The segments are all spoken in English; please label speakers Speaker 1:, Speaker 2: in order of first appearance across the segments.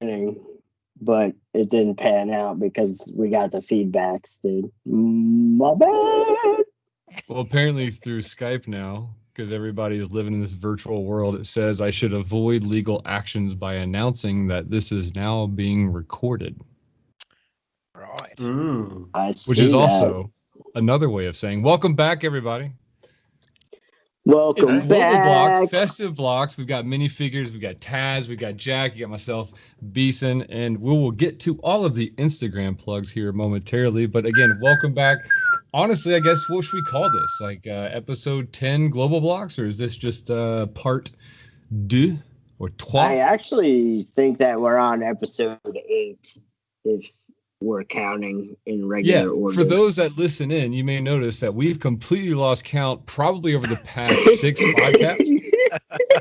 Speaker 1: but it didn't pan out because we got the feedbacks, dude. My bad.
Speaker 2: Well, apparently through Skype now, because everybody is living in this virtual world, it says I should avoid legal actions by announcing that this is now being recorded.
Speaker 3: Right.
Speaker 4: Ooh.
Speaker 1: I
Speaker 2: Which
Speaker 1: see
Speaker 2: is
Speaker 1: that.
Speaker 2: also another way of saying welcome back, everybody.
Speaker 1: Welcome
Speaker 2: It's Global Blocks,
Speaker 1: back.
Speaker 2: Festive Blocks. We've got minifigures, we've got Taz, we've got Jack, you got myself, Beeson, and we will get to all of the Instagram plugs here momentarily. But again, welcome back. Honestly, I guess what should we call this? Like episode 10 Global Blocks, or is this just part 2 or 3?
Speaker 1: I actually think that we're on episode 8, if we're counting in regular order.
Speaker 2: For those that listen in, you may notice that we've completely lost count probably over the past 6 podcasts.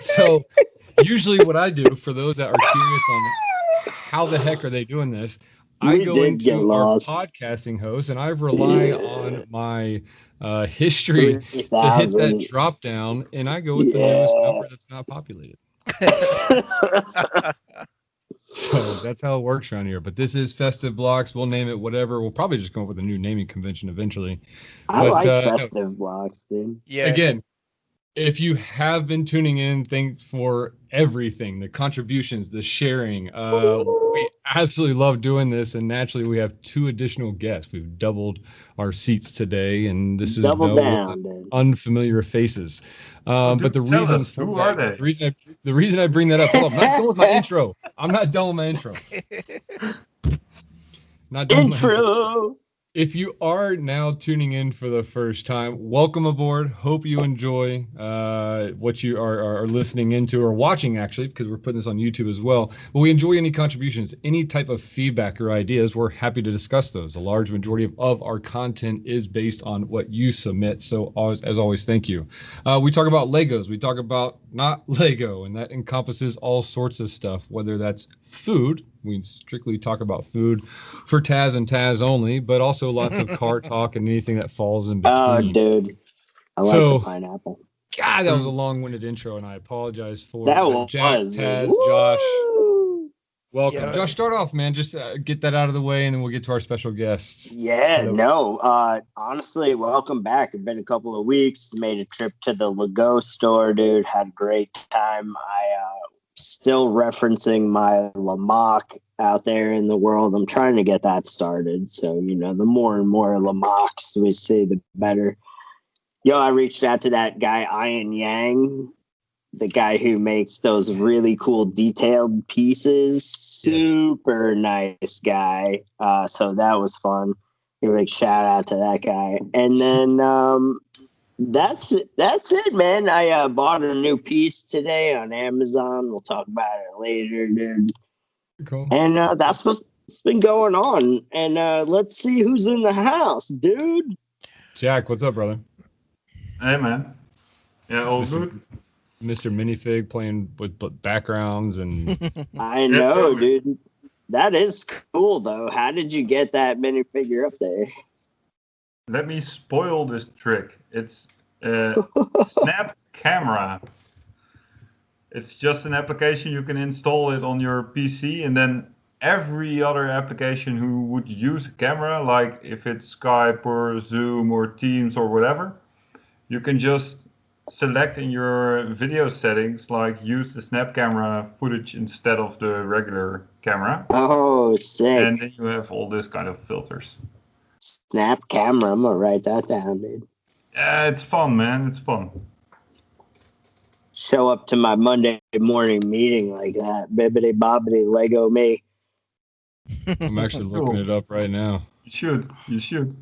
Speaker 2: So usually what I do, for those that are curious on how the heck are they doing this, I go into our podcasting host and I rely on my history to hit that drop down, and I go with the newest number that's not populated. So that's how it works around here. But this is Festive Blocks. We'll name it whatever. We'll probably just come up with a new naming convention eventually.
Speaker 1: I like Festive Blocks, dude.
Speaker 3: Yeah.
Speaker 2: Again, if you have been tuning in, thanks for everything, the contributions, the sharing. We absolutely love doing this, and naturally we have 2 additional guests. We've doubled our seats today, and this is unfamiliar faces. But the reason for
Speaker 4: who are they?
Speaker 2: The reason I bring that up, hold on, I'm not done with my intro. I'm not done with my intro. Not done with my intro. If you are now tuning in for the first time, welcome aboard. Hope you enjoy what you are listening into or watching, actually, because we're putting this on YouTube as well. But we enjoy any contributions, any type of feedback or ideas. We're happy to discuss those. A large majority of our content is based on what you submit. So as always, thank you. We talk about Legos. We talk about not Lego, and that encompasses all sorts of stuff, whether that's food. We strictly talk about food for Taz and Taz only, but also lots of car talk and anything that falls in between.
Speaker 1: Oh, dude. I like the pineapple.
Speaker 2: God, that was a long-winded intro, and I apologize for
Speaker 1: that.
Speaker 2: Jack, Taz, Josh. Welcome. Yeah. Josh, start off, man. Just get that out of the way, and then we'll get to our special guests.
Speaker 1: Honestly, welcome back. It's been a couple of weeks. Made a trip to the Lego store, dude. Had a great time. Still referencing my Lamac out there in the world. I'm trying to get that started. So, the more and more Lamacs we see, the better. I reached out to that guy, Ian Yang, the guy who makes those really cool detailed pieces. Super nice guy. So that was fun. Give a big shout out to that guy. And then, that's it, man. I bought a new piece today on Amazon. We'll talk about it later, dude.
Speaker 2: Cool.
Speaker 1: And that's what's been going on. And let's see who's in the house, dude.
Speaker 2: Jack, what's up, brother?
Speaker 4: Hey, man. Yeah, all good.
Speaker 2: Mr. Minifig playing with backgrounds and.
Speaker 1: I know, dude. That is cool, though. How did you get that minifigure up there?
Speaker 4: Let me spoil this trick. It's Snap Camera. It's just an application. You can install it on your PC, and then every other application who would use a camera, like if it's Skype or Zoom or Teams or whatever, you can just select in your video settings, like use the Snap Camera footage instead of the regular camera.
Speaker 1: Oh, sick.
Speaker 4: And then you have all this kind of filters.
Speaker 1: Snap Camera. I'm going to write that down, dude.
Speaker 4: Yeah, it's fun, man. It's fun.
Speaker 1: Show up to my Monday morning meeting like that. Bibbidi bobbidi Lego me.
Speaker 2: I'm actually looking it up right now.
Speaker 4: You should.
Speaker 2: See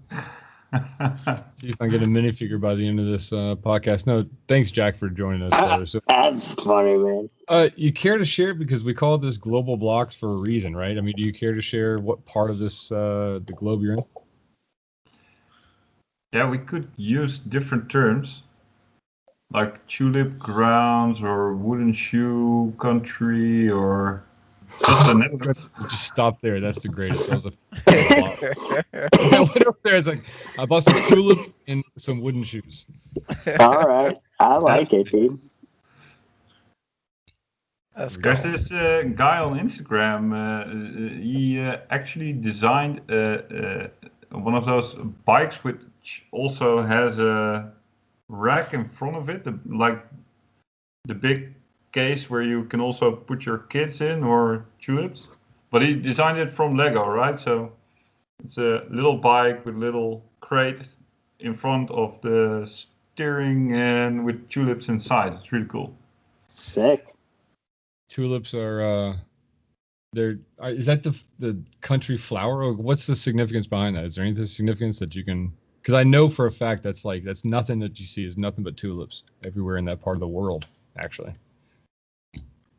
Speaker 2: if I can get a minifigure by the end of this podcast. No, thanks, Jack, for joining us, brother. So,
Speaker 1: that's funny, man.
Speaker 2: You care to share, because we call this Global Blocks for a reason, right? I mean, do you care to share what part of this the globe you're in?
Speaker 4: Yeah, we could use different terms, like tulip grounds or wooden shoe country or just the Netherlands.
Speaker 2: Just stop there. That's the greatest. That was I went over there. I bought some tulip and some wooden shoes.
Speaker 1: All right, I like it, dude.
Speaker 3: That's
Speaker 4: There's
Speaker 3: cool.
Speaker 4: this guy on Instagram. He actually designed one of those bikes which also has a rack in front of it, like the big case where you can also put your kids in or tulips. But he designed it from Lego, right? So it's a little bike with little crate in front of the steering and with tulips inside. It's really cool.
Speaker 1: Sick.
Speaker 2: Tulips are is that the country flower? Or what's the significance behind that? Is there any significance that you can? Because I know for a fact that's nothing that you see is nothing but tulips everywhere in that part of the world. Actually,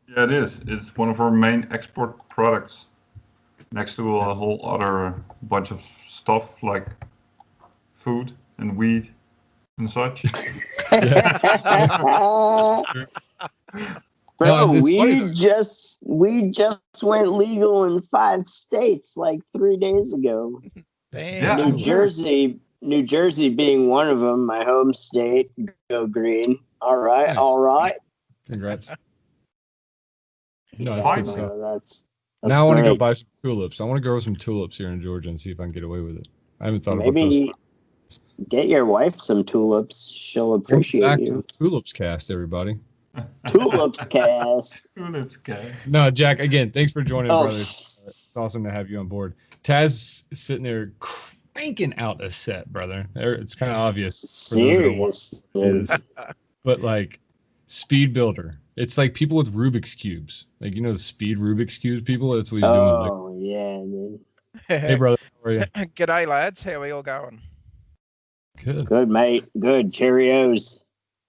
Speaker 4: Yeah, it is. It's one of our main export products, next to a whole other bunch of stuff like food and weed and such.
Speaker 1: Bro,
Speaker 2: No, it's funny
Speaker 1: we
Speaker 2: though.
Speaker 1: just went legal in 5 states like 3 days ago.
Speaker 3: Damn.
Speaker 4: Yeah,
Speaker 1: New Jersey being one of them, my home state. Go green. All right,
Speaker 2: Nice.
Speaker 1: all right.
Speaker 2: Congrats. No,
Speaker 1: Yeah,
Speaker 2: that's good
Speaker 4: Finally.
Speaker 2: stuff.
Speaker 1: that's
Speaker 2: Now I want to go
Speaker 1: great.
Speaker 2: buy some tulips. I want to grow some tulips here in Georgia and see if I can get away with it. I haven't thought about those.
Speaker 1: Maybe get your wife some tulips. She'll
Speaker 2: Welcome
Speaker 1: appreciate
Speaker 2: back to
Speaker 1: you.
Speaker 2: the Tulips Cast, everybody.
Speaker 1: Tulips cast.
Speaker 4: Tulips, guy.
Speaker 2: No, Jack, again, thanks for joining,
Speaker 1: Oh,
Speaker 2: brother. It's awesome to have you on board. Taz is sitting there cranking out a set, brother. It's kind of obvious for those that are watching.
Speaker 1: serious.
Speaker 2: But like Speed Builder, it's like people with Rubik's Cubes. Like, you know, the speed Rubik's Cubes people? That's what he's doing. Like,
Speaker 1: Oh yeah, man.
Speaker 2: hey, brother, how are you?
Speaker 3: G'day, lads. How are we all going?
Speaker 2: Good.
Speaker 1: Good mate. Good. Cheerios.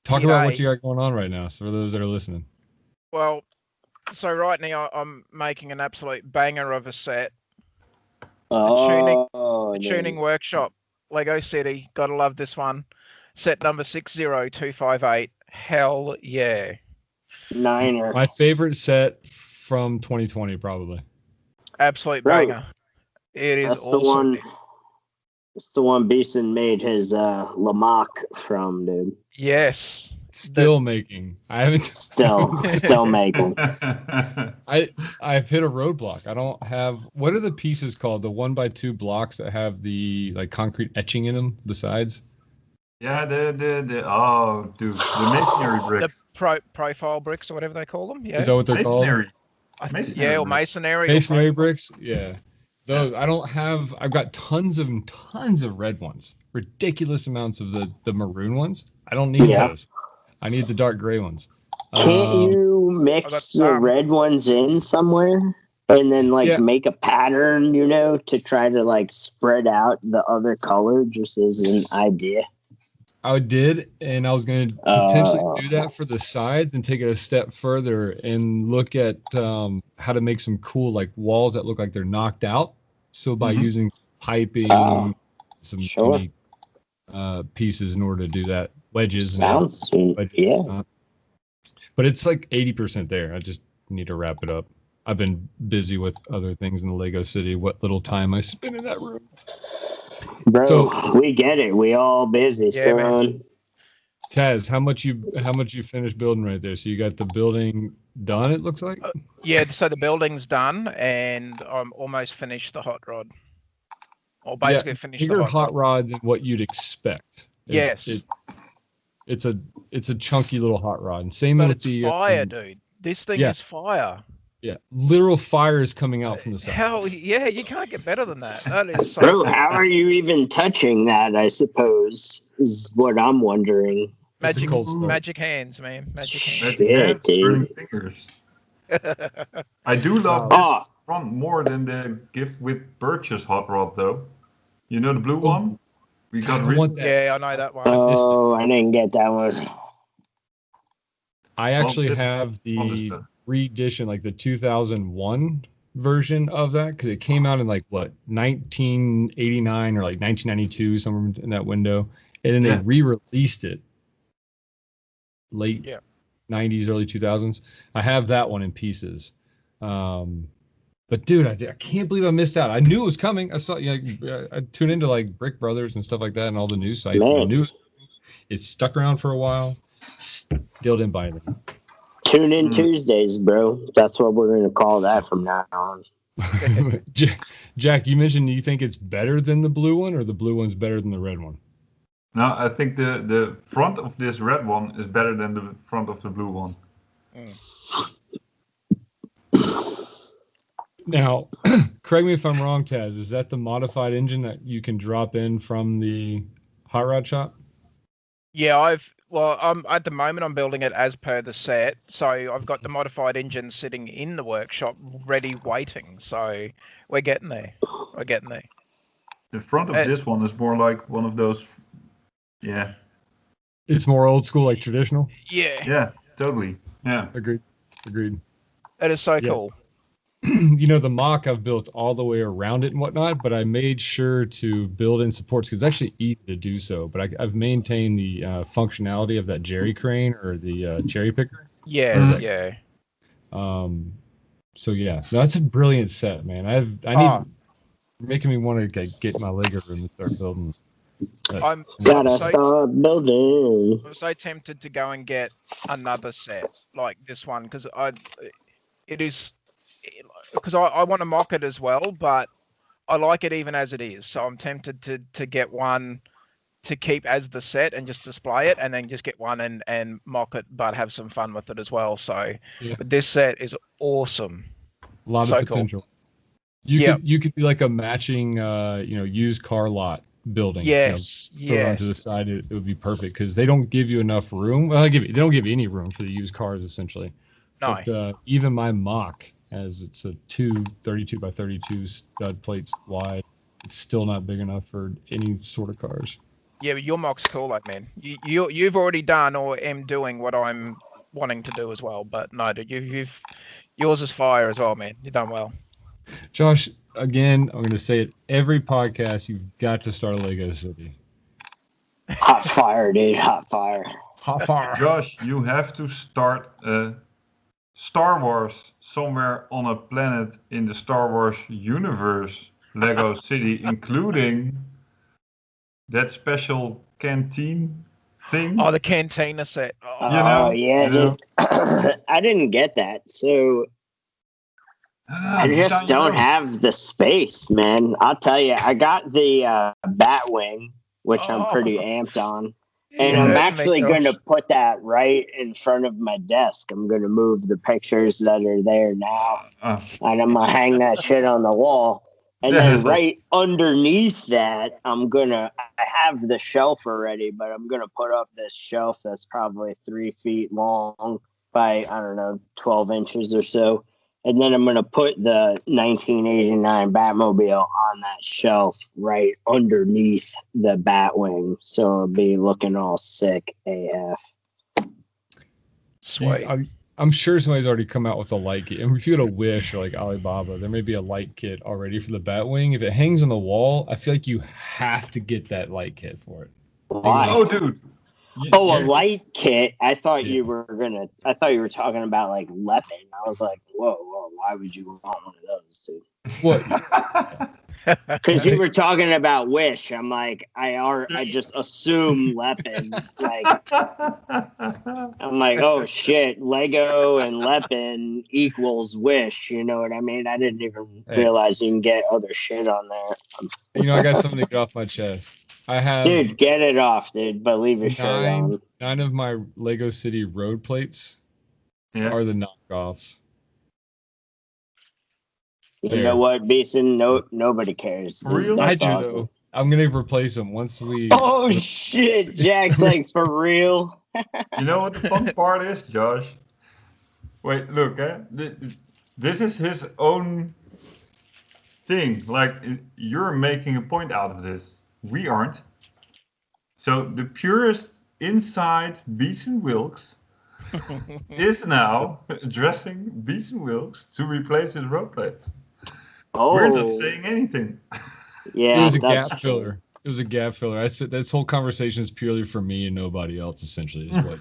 Speaker 2: Talk about what
Speaker 3: G'day.
Speaker 2: you got going on right now, so for those that are listening.
Speaker 3: Well, so right now I'm making an absolute banger of a set.
Speaker 1: Oh,
Speaker 3: The tuning workshop, Lego City. Gotta love this one. Set number 60258. Hell yeah.
Speaker 1: Niner.
Speaker 2: My favorite set from 2020, probably.
Speaker 3: Absolute
Speaker 1: Bro,
Speaker 3: banger. It is
Speaker 1: That's
Speaker 3: awesome.
Speaker 1: the one. That's the one Beeson made his Lamock from, dude.
Speaker 3: Yes.
Speaker 2: Still making. I haven't.
Speaker 1: Still making.
Speaker 2: I've hit a roadblock. I don't have. What are the pieces called? The 1x2 blocks that have the like concrete etching in them, the sides.
Speaker 4: Yeah, the masonry bricks.
Speaker 3: The profile bricks or whatever they call them. Yeah.
Speaker 2: Is that what they're called?
Speaker 4: Masonry.
Speaker 3: Yeah, or
Speaker 4: bricks.
Speaker 3: masonry.
Speaker 2: Masonry
Speaker 3: or
Speaker 2: bricks. Yeah, those. I don't have. I've got tons of red ones. Ridiculous amounts of the maroon ones. I don't need those. I need the dark gray ones.
Speaker 1: Can't you mix the red ones in somewhere and then make a pattern, to try to like spread out the other color just as an idea?
Speaker 2: I did, and I was going to potentially do that for the sides and take it a step further and look at how to make some cool like walls that look like they're knocked out. So by using piping, some unique pieces in order to do that, wedges.
Speaker 1: Sounds yeah.
Speaker 2: But it's like 80% there. I just need to wrap it up. I've been busy with other things in the Lego City. What little time I spend in that room.
Speaker 1: Bro,
Speaker 2: so,
Speaker 1: we get it. We all busy, son. Man.
Speaker 2: Taz, how much you finished building right there? So you got the building done, it looks like?
Speaker 3: Yeah, so the building's done, and I'm almost finished the hot rod. Or basically finished
Speaker 2: bigger
Speaker 3: the
Speaker 2: hot rod than what you'd expect.
Speaker 3: Yes.
Speaker 2: It's a chunky little hot rod. And same
Speaker 3: but
Speaker 2: with
Speaker 3: it's
Speaker 2: the
Speaker 3: fire, dude. This thing is fire.
Speaker 2: Yeah, literal fire is coming out from the side.
Speaker 3: Hell yeah, you can't get better than that. That is so
Speaker 1: Bro, how are you even touching that, I suppose, is what I'm wondering.
Speaker 3: Magic hands, man. Magic hands.
Speaker 1: Shit, dude.
Speaker 4: Fingers. I do love this front more than the gift with Birch's hot rod, though. You know the blue one? We got
Speaker 3: Yeah, I know that one.
Speaker 1: Oh, I didn't get that one.
Speaker 2: I actually have the re-edition, like the 2001 version of that, because it came out in like what 1989 or like 1992, somewhere in that window, and then they re-released it late 90s, early 2000s. I have that one in pieces. But dude, I can't believe I missed out. I knew it was coming. I saw, I tuned into like Brick Brothers and stuff like that, and all the news sites. I knew it stuck around for a while. Still didn't buy anything.
Speaker 1: Tune in Tuesdays, bro. That's what we're gonna call that from now on.
Speaker 2: Jack, you mentioned you think it's better than the blue one, or the blue one's better than the red one?
Speaker 4: No, I think the front of this red one is better than the front of the blue one.
Speaker 2: Now, correct me if I'm wrong, Taz. Is that the modified engine that you can drop in from the hot rod shop?
Speaker 3: Yeah, I'm at the moment I'm building it as per the set, so I've got the modified engine sitting in the workshop ready waiting. So we're getting there. We're getting there.
Speaker 4: The front of this one is more like one of those. Yeah.
Speaker 2: It's more old school, like traditional.
Speaker 3: Yeah.
Speaker 4: Yeah, totally. Yeah.
Speaker 2: Agreed.
Speaker 3: It is so cool.
Speaker 2: You know, the mock I've built all the way around it and whatnot, but I made sure to build in supports because it's actually easy to do so. But I've maintained the functionality of that jerry crane or the cherry picker.
Speaker 3: Yes, yeah.
Speaker 2: So yeah, that's a brilliant set, man. I need making me want to get my Lego room and start building.
Speaker 3: I'm
Speaker 1: start building.
Speaker 3: I'm so tempted to go and get another set like this one because I want to mock it as well, but I like it even as it is. So I'm tempted to get one to keep as the set and just display it, and then just get one and mock it, but have some fun with it as well. So, but this set is awesome.
Speaker 2: A lot of potential. Cool. You could be like a matching, used car lot building.
Speaker 3: Yes,
Speaker 2: throw it onto the side. It would be perfect because they don't give you enough room. Well, they don't give you any room for the used cars essentially.
Speaker 3: No.
Speaker 2: But even my mock, as it's a 32 by 32 stud plates wide, it's still not big enough for any sort of cars.
Speaker 3: Yeah, but your mock's cool, like man. You've already done or am doing what I'm wanting to do as well. But no, dude, yours is fire as well, man. You've done well.
Speaker 2: Josh, again, I'm going to say it every podcast. You've got to start a Lego City.
Speaker 1: Hot fire, dude. Hot fire.
Speaker 2: Hot fire.
Speaker 4: Josh, you have to start Star Wars somewhere on a planet in the Star Wars universe, Lego City, including that special canteen thing.
Speaker 3: Oh, the cantina set.
Speaker 1: Dude. I didn't get that. So I just don't have the space, man. I'll tell you, I got the Batwing, which I'm pretty amped on. And I'm actually going to put that right in front of my desk. I'm going to move the pictures that are there now. And I'm going to hang that shit on the wall. And then right underneath that, I have the shelf already, but I'm going to put up this shelf that's probably 3 feet long by, 12 inches or so. And then I'm going to put the 1989 Batmobile on that shelf right underneath the Batwing. So it'll be looking all sick AF.
Speaker 3: Sweet.
Speaker 2: I'm sure somebody's already come out with a light kit. And if you had a Wish or like Alibaba, there may be a light kit already for the Batwing. If it hangs on the wall, I feel like you have to get that light kit for it.
Speaker 1: Why?
Speaker 4: Oh, dude.
Speaker 1: A light kit. I thought you were talking about like Lepin. I was like, whoa, why would you want one of those, dude?
Speaker 2: What?
Speaker 1: Because you were talking about Wish. I'm like, I just assume Lepin. Like, I'm like, oh shit, Lego and Lepin equals Wish. You know what I mean? I didn't even realize you can get other shit on there.
Speaker 2: I got something to get off my chest. I have,
Speaker 1: dude, get it off, dude. But leave your shirt on.
Speaker 2: 9 of my Lego City road plates are the knockoffs.
Speaker 1: You know what, Beeson? Nobody cares.
Speaker 4: Real?
Speaker 2: I do awesome. Though. I'm gonna replace them once we.
Speaker 1: Oh shit! Jack's like, for real.
Speaker 4: You know what the fun part is, Josh? Wait, look, this is his own thing. Like, you're making a point out of this. We aren't. So the purest inside Beeson Wilkes is now addressing Beeson Wilkes to replace his road plates.
Speaker 1: Oh.
Speaker 4: We're not saying anything.
Speaker 1: Yeah,
Speaker 2: it was a gap filler. It was a gap filler. I said this whole conversation is purely for me and nobody else. Essentially, is what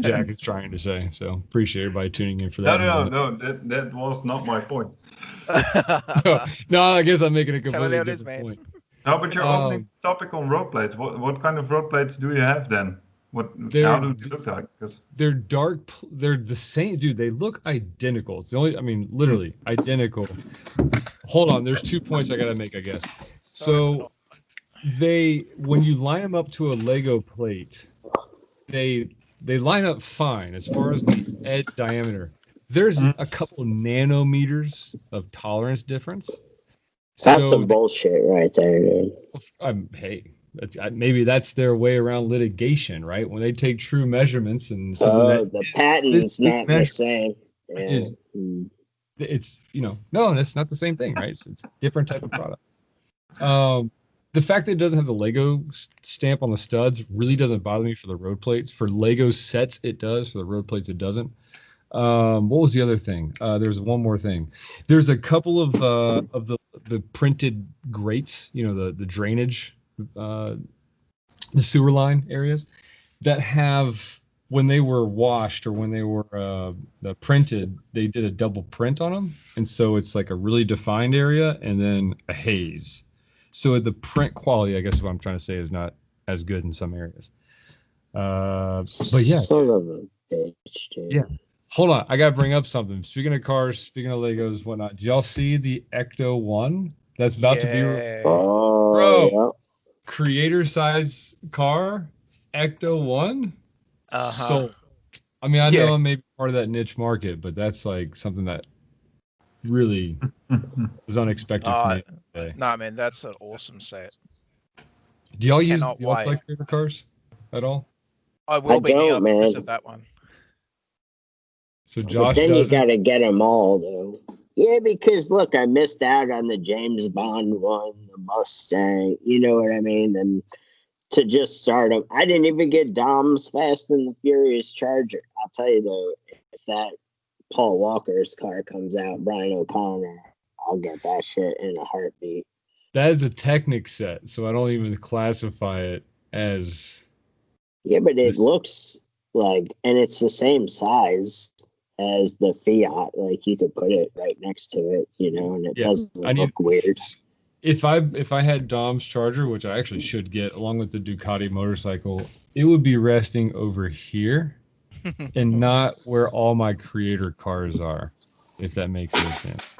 Speaker 2: Jack is trying to say. So appreciate everybody tuning in for that.
Speaker 4: No. That was not my point.
Speaker 2: No, I guess I'm making a completely different point.
Speaker 4: No, but your opening topic on road plates. What kind of road plates do you have then? How do they look like? 'Cause
Speaker 2: they're dark. They're the same, dude. They look identical. It's the only. I mean, literally identical. Hold on. There's 2 points I gotta make, I guess. So when you line them up to a Lego plate, they line up fine as far as the edge diameter. There's a couple nanometers of tolerance difference.
Speaker 1: That's some bullshit right there, dude.
Speaker 2: Hey, maybe that's their way around litigation, right? When they take true measurements and something
Speaker 1: the patent's not the same. Yeah.
Speaker 2: It's no, that's not the same thing, right? It's a different type of product. The fact that it doesn't have the Lego stamp on the studs really doesn't bother me for the road plates. For Lego sets, it does. For the road plates, it doesn't. What was the other thing? There's one more thing. There's a couple of the printed grates, the drainage, the sewer line areas that have, when they were washed or when they were printed, they did a double print on them, and so it's like a really defined area and then a haze. So the print quality, I guess what I'm trying to say, is not as good in some areas. But yeah.
Speaker 1: Son of a bitch, dude.
Speaker 2: Yeah. Hold on. I got to bring up something. Speaking of cars, speaking of Legos, whatnot. Did y'all see the Ecto 1 that's about to be?
Speaker 1: Oh, yeah.
Speaker 2: Creator size car, Ecto 1? So, I mean, I know I'm maybe part of that niche market, but that's like something that really is unexpected for me today.
Speaker 3: No, man, that's an awesome set.
Speaker 2: Do y'all collect favorite cars at all?
Speaker 3: I will be now
Speaker 1: man.
Speaker 3: because of that one.
Speaker 2: So Josh,
Speaker 1: but then you got to get them all, though. Yeah, because look, I missed out on the James Bond one, the Mustang. You know what I mean? And to just start them, I didn't even get Dom's Fast and the Furious Charger. I'll tell you though, if that Paul Walker's car comes out, Brian O'Connor, I'll get that shit in a heartbeat.
Speaker 2: That is a Technic set, so I don't even classify it as.
Speaker 1: Yeah, but it looks like, and it's the same size as the Fiat. Like you could put it right next to it, and it doesn't look weird.
Speaker 2: If I had Dom's Charger, which I actually should get, along with the Ducati motorcycle, it would be resting over here and not where all my creator cars are, if that makes any sense.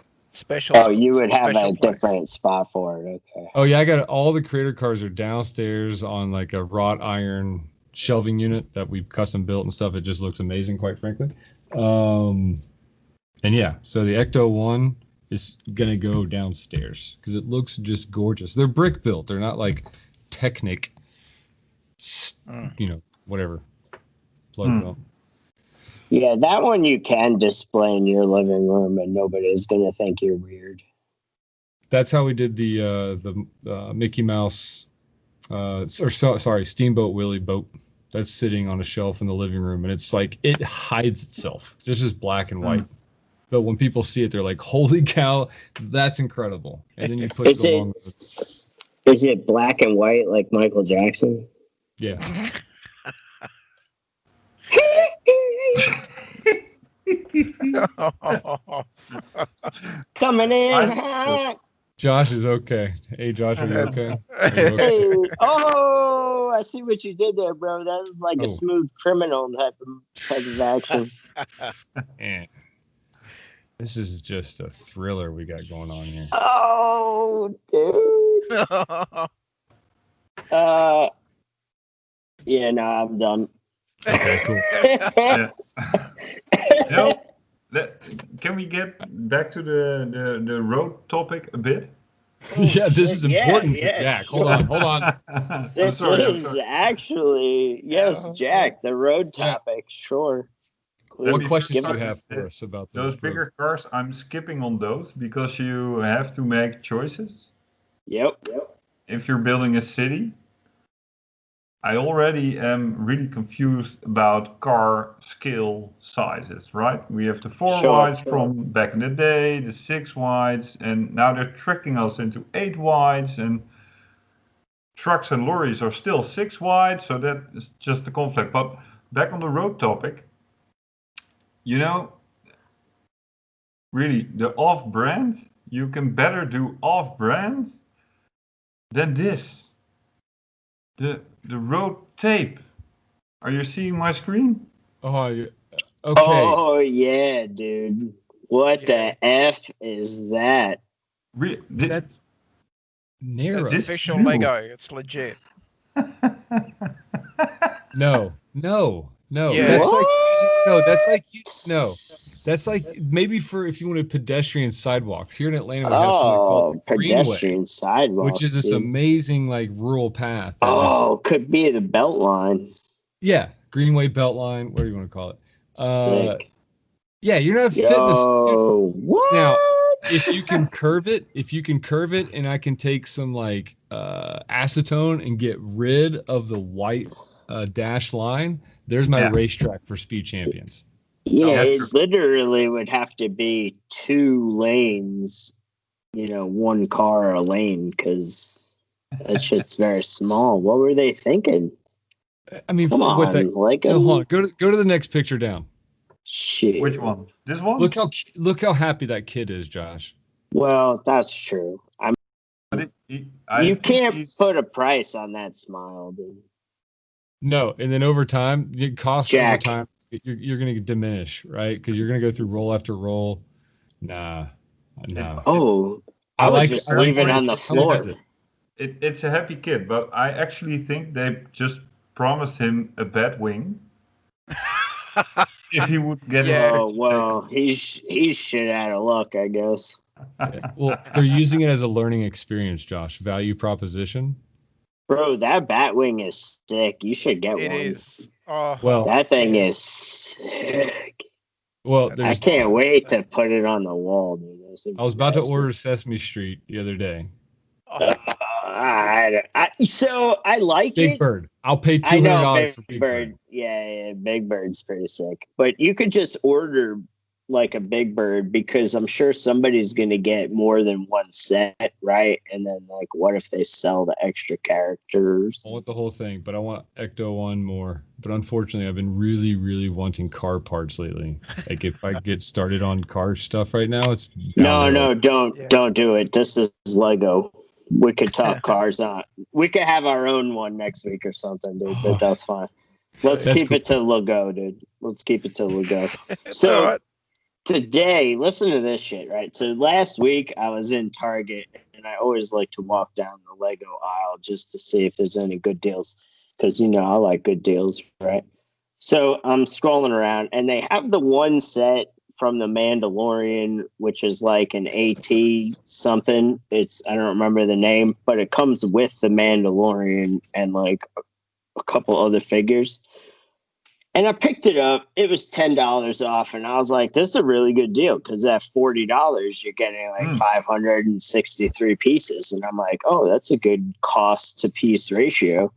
Speaker 1: You would have a different spot for it. Okay.
Speaker 2: Oh yeah, I got all the creator cars are downstairs on like a wrought iron shelving unit that we've custom built and stuff. It just looks amazing, quite frankly. And yeah, so the Ecto 1 is gonna go downstairs because it looks just gorgeous. They're brick built. They're not like Technic, whatever. Plug built.
Speaker 1: Yeah, that one you can display in your living room and nobody's gonna think you're weird.
Speaker 2: That's how we did the Mickey Mouse, Steamboat Willie boat. That's sitting on a shelf in the living room, and it's like it hides itself. It's just black and white. But when people see it, they're like, "Holy cow, that's incredible!" And then you push it along.
Speaker 1: Is it black and white like Michael Jackson?
Speaker 2: Yeah.
Speaker 1: Coming in.
Speaker 2: Josh is okay. Hey, Josh, are you okay?
Speaker 1: Hey, I see what you did there, bro. That was like a smooth criminal type of action.
Speaker 2: Man. This is just a thriller we got going on here.
Speaker 1: Oh, dude. Yeah, no, I'm done.
Speaker 2: Okay, cool.
Speaker 4: Can we get back to the road topic a bit?
Speaker 2: Yeah, this is important to Jack.
Speaker 1: Sure.
Speaker 2: Hold on.
Speaker 1: This is actually, yes, Jack, the road topic. Sure.
Speaker 2: What questions do you have for us about
Speaker 4: those bigger cars? I'm skipping on those because you have to make choices.
Speaker 1: Yep.
Speaker 4: If you're building a city, I already am really confused about car scale sizes, right? We have the 4 wides from back in the day, the 6 wides, and now they're tricking us into 8 wides, and trucks and lorries are still 6 wide, so that is just a conflict. But back on the road topic, really, the off-brand, you can better do off-brand than this. The road tape. Are you seeing my screen?
Speaker 2: Oh, okay.
Speaker 1: Oh yeah, dude. What
Speaker 3: Yeah.
Speaker 1: the F is that?
Speaker 2: That's narrow.
Speaker 3: That's
Speaker 4: This
Speaker 3: official
Speaker 4: new.
Speaker 3: Lego. It's legit.
Speaker 2: No.
Speaker 3: Yeah.
Speaker 2: That's like That's like maybe for if you want a pedestrian sidewalks. Here in Atlanta, we have something called
Speaker 1: Oh,
Speaker 2: the Greenway,
Speaker 1: pedestrian sidewalks,
Speaker 2: which is this
Speaker 1: dude.
Speaker 2: amazing like rural path that just
Speaker 1: Oh, could be the belt line.
Speaker 2: Greenway Beltline, what do you want to call it?
Speaker 1: Sick.
Speaker 2: Yeah, you're not fitness, dude.
Speaker 1: Yo, what?
Speaker 2: Now, if you can curve it, and I can take some like acetone and get rid of the white dash line, there's my racetrack for speed champions.
Speaker 1: Yeah,
Speaker 4: Yeah.
Speaker 1: it literally would have to be 2 lanes, one car a lane, because that shit's very small. What were they thinking?
Speaker 2: I mean,
Speaker 1: Come on, Lego.
Speaker 2: So hold on, go to the next picture down.
Speaker 1: Shit.
Speaker 4: Which one? This one?
Speaker 2: Look how happy that kid is, Josh.
Speaker 1: Well, that's true.
Speaker 4: But
Speaker 1: You can't put a price on that smile, dude.
Speaker 2: No, and then over time, it costs over
Speaker 1: Jack.
Speaker 2: time. You're going to diminish, right? Because you're going to go through roll after roll. Nah.
Speaker 1: Oh, I would just leave it on the floor.
Speaker 4: It's a happy kid, but I actually think they just promised him a bad wing if he would get his
Speaker 1: Oh,
Speaker 4: picture
Speaker 1: well, he's shit out of luck, I guess.
Speaker 2: Yeah. Well, they're using it as a learning experience, Josh. Value proposition.
Speaker 1: Bro, that Batwing is sick. You should get
Speaker 3: It
Speaker 1: one.
Speaker 3: is. Oh,
Speaker 2: Well,
Speaker 1: That thing is sick.
Speaker 2: well,
Speaker 1: I
Speaker 2: there's.
Speaker 1: can't wait to put it on the wall, dude.
Speaker 2: I was about to order Sesame Street the other day.
Speaker 1: So I like
Speaker 2: Big
Speaker 1: it.
Speaker 2: Bird. I'll pay
Speaker 1: I know
Speaker 2: $200 for
Speaker 1: Big Bird. Yeah, Big Bird's pretty sick. But you could just order like a Big Bird, because I'm sure somebody's going to get more than one set, right? And then like, what if they sell the extra characters?
Speaker 2: I want the whole thing, but I want Ecto 1 more. But unfortunately, I've been really, really wanting car parts lately. Like if I get started on car stuff right now, it's
Speaker 1: No, don't do it. This is Lego. We could talk cars on. We could have our own one next week or something, dude. But that's fine. Let's keep it to Lego, dude. Let's keep it to Lego. So
Speaker 3: right.
Speaker 1: Today, listen to this shit, right? So last week I was in Target, and I always like to walk down the Lego aisle just to see if there's any good deals, because I like good deals, right? So I'm scrolling around, and they have the one set from the Mandalorian, which is like an AT something. I don't remember the name, but it comes with the Mandalorian and like a couple other figures. And I picked it up. It was $10 off, and I was like, "This is a really good deal, because at $40, you're getting like 563 pieces." And I'm like, "Oh, that's a good cost to piece ratio."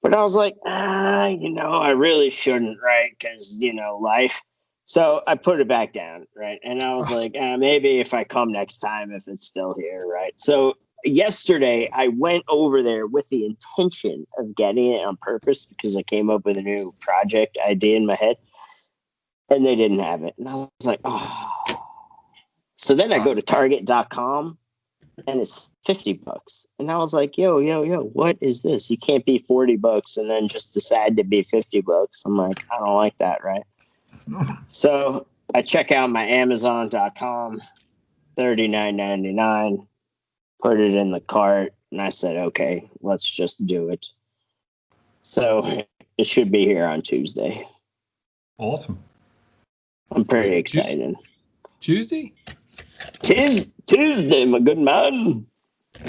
Speaker 1: But I was like, I really shouldn't, right? Because life. So I put it back down, right? And I was like, maybe if I come next time, if it's still here, right? So yesterday I went over there with the intention of getting it on purpose, because I came up with a new project idea in my head, and they didn't have it. And I was like, oh. So then I go to Target.com, and it's $50. And I was like, yo, what is this? You can't be $40 and then just decide to be $50. I'm like, I don't like that, right? So I check out my Amazon.com, $39.99, put it in the cart, and I said, okay, let's just do it. So it should be here on Tuesday.
Speaker 4: Awesome.
Speaker 1: I'm pretty excited.
Speaker 2: Tuesday?
Speaker 1: Tis Tuesday, my good man.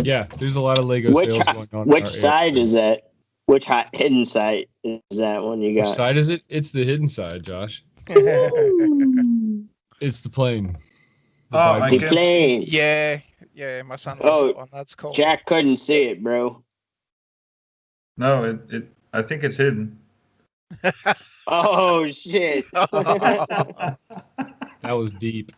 Speaker 2: Yeah, there's a lot of Lego sales going on.
Speaker 1: Which side is that? Which hidden side is that one you got?
Speaker 2: Which side is it? It's the hidden side, Josh. It's the plane.
Speaker 1: The plane.
Speaker 3: Yeah, my son loves that one. That's cool.
Speaker 1: Jack couldn't see it, bro.
Speaker 4: No, I think it's hidden.
Speaker 1: Oh shit.
Speaker 2: That was deep.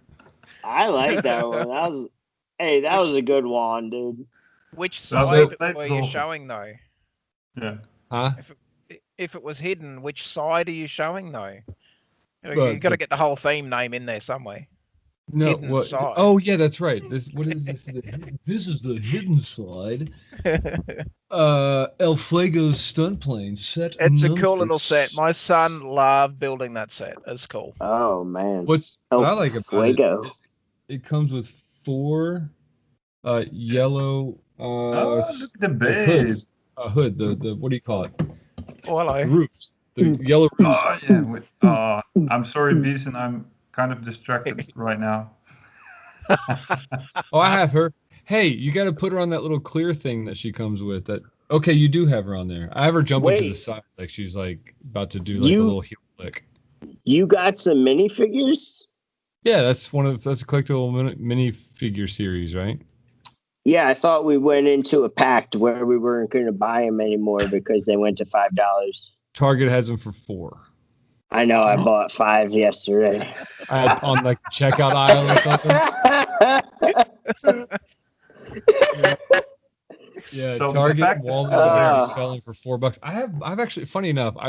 Speaker 1: I like that one. That was a good one, dude.
Speaker 3: Which side were you showing though?
Speaker 4: Yeah.
Speaker 2: Huh?
Speaker 3: If it was hidden, which side are you showing though? You got to get the whole theme name in there somewhere.
Speaker 2: No,
Speaker 3: hidden
Speaker 2: what?
Speaker 3: side.
Speaker 2: Oh yeah, that's right. What is this? This is the hidden side. El Fuego's stunt plane set.
Speaker 3: It's a
Speaker 2: number
Speaker 3: cool little set. My son loved building that set. It's cool.
Speaker 1: Oh man.
Speaker 2: What
Speaker 1: El
Speaker 2: I like about it
Speaker 1: Fuego.
Speaker 2: is it comes with 4 yellow
Speaker 4: Oh, look at the
Speaker 2: like
Speaker 4: base.
Speaker 2: hoods. Hood. The what do you call it?
Speaker 3: Oh, hello.
Speaker 2: The roofs. The yellow roofs.
Speaker 4: Oh yeah. I'm sorry, Beeson. I'm kind of distracted right now.
Speaker 2: Oh, I have her. Hey, you got to put her on that little clear thing that she comes with. That okay, you do have her on there. I have her jumping to the
Speaker 1: Wait.
Speaker 2: side like she's like about to do like a little heel flick.
Speaker 1: You got some minifigures?
Speaker 2: Yeah, that's a collectible mini figure series, right?
Speaker 1: Yeah, I thought we went into a pact where we weren't going to buy them anymore because they went to $5.
Speaker 2: Target has them for 4.
Speaker 1: I know. I bought 5 yesterday.
Speaker 2: On like the checkout aisle or something. Yeah,
Speaker 4: So the
Speaker 2: Target
Speaker 4: fact is-
Speaker 2: Walmart are selling for $4. I've actually, funny enough, I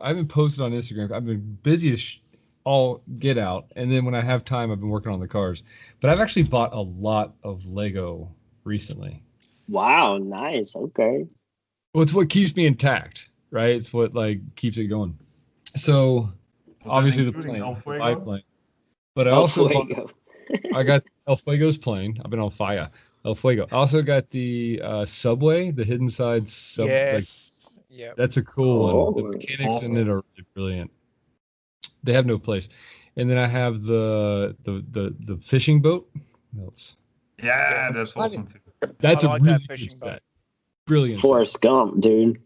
Speaker 2: haven't posted on Instagram. I've been busy as all get out, and then when I have time, I've been working on the cars. But I've actually bought a lot of Lego recently.
Speaker 1: Wow, nice. Okay.
Speaker 2: Well, it's what keeps me intact, right? It's what like keeps it going. So obviously the
Speaker 4: including
Speaker 2: plane,
Speaker 4: El
Speaker 2: the
Speaker 4: Fuego?
Speaker 2: biplane. But I
Speaker 1: El
Speaker 2: also
Speaker 1: Fuego.
Speaker 2: I got El Fuego's plane. I've been on fire. El Fuego. I also got the Subway, the hidden side sub. Like
Speaker 3: Yes. Yeah.
Speaker 2: that's a cool one. The
Speaker 1: Oh.
Speaker 2: mechanics in it are really brilliant. They have no place. And then I have the fishing boat. What else?
Speaker 4: Yeah, that's awesome too.
Speaker 2: That's
Speaker 3: I
Speaker 2: a
Speaker 3: like
Speaker 2: really
Speaker 3: that
Speaker 2: good
Speaker 3: fishing boat.
Speaker 2: set. Brilliant.
Speaker 1: Forrest Gump, dude.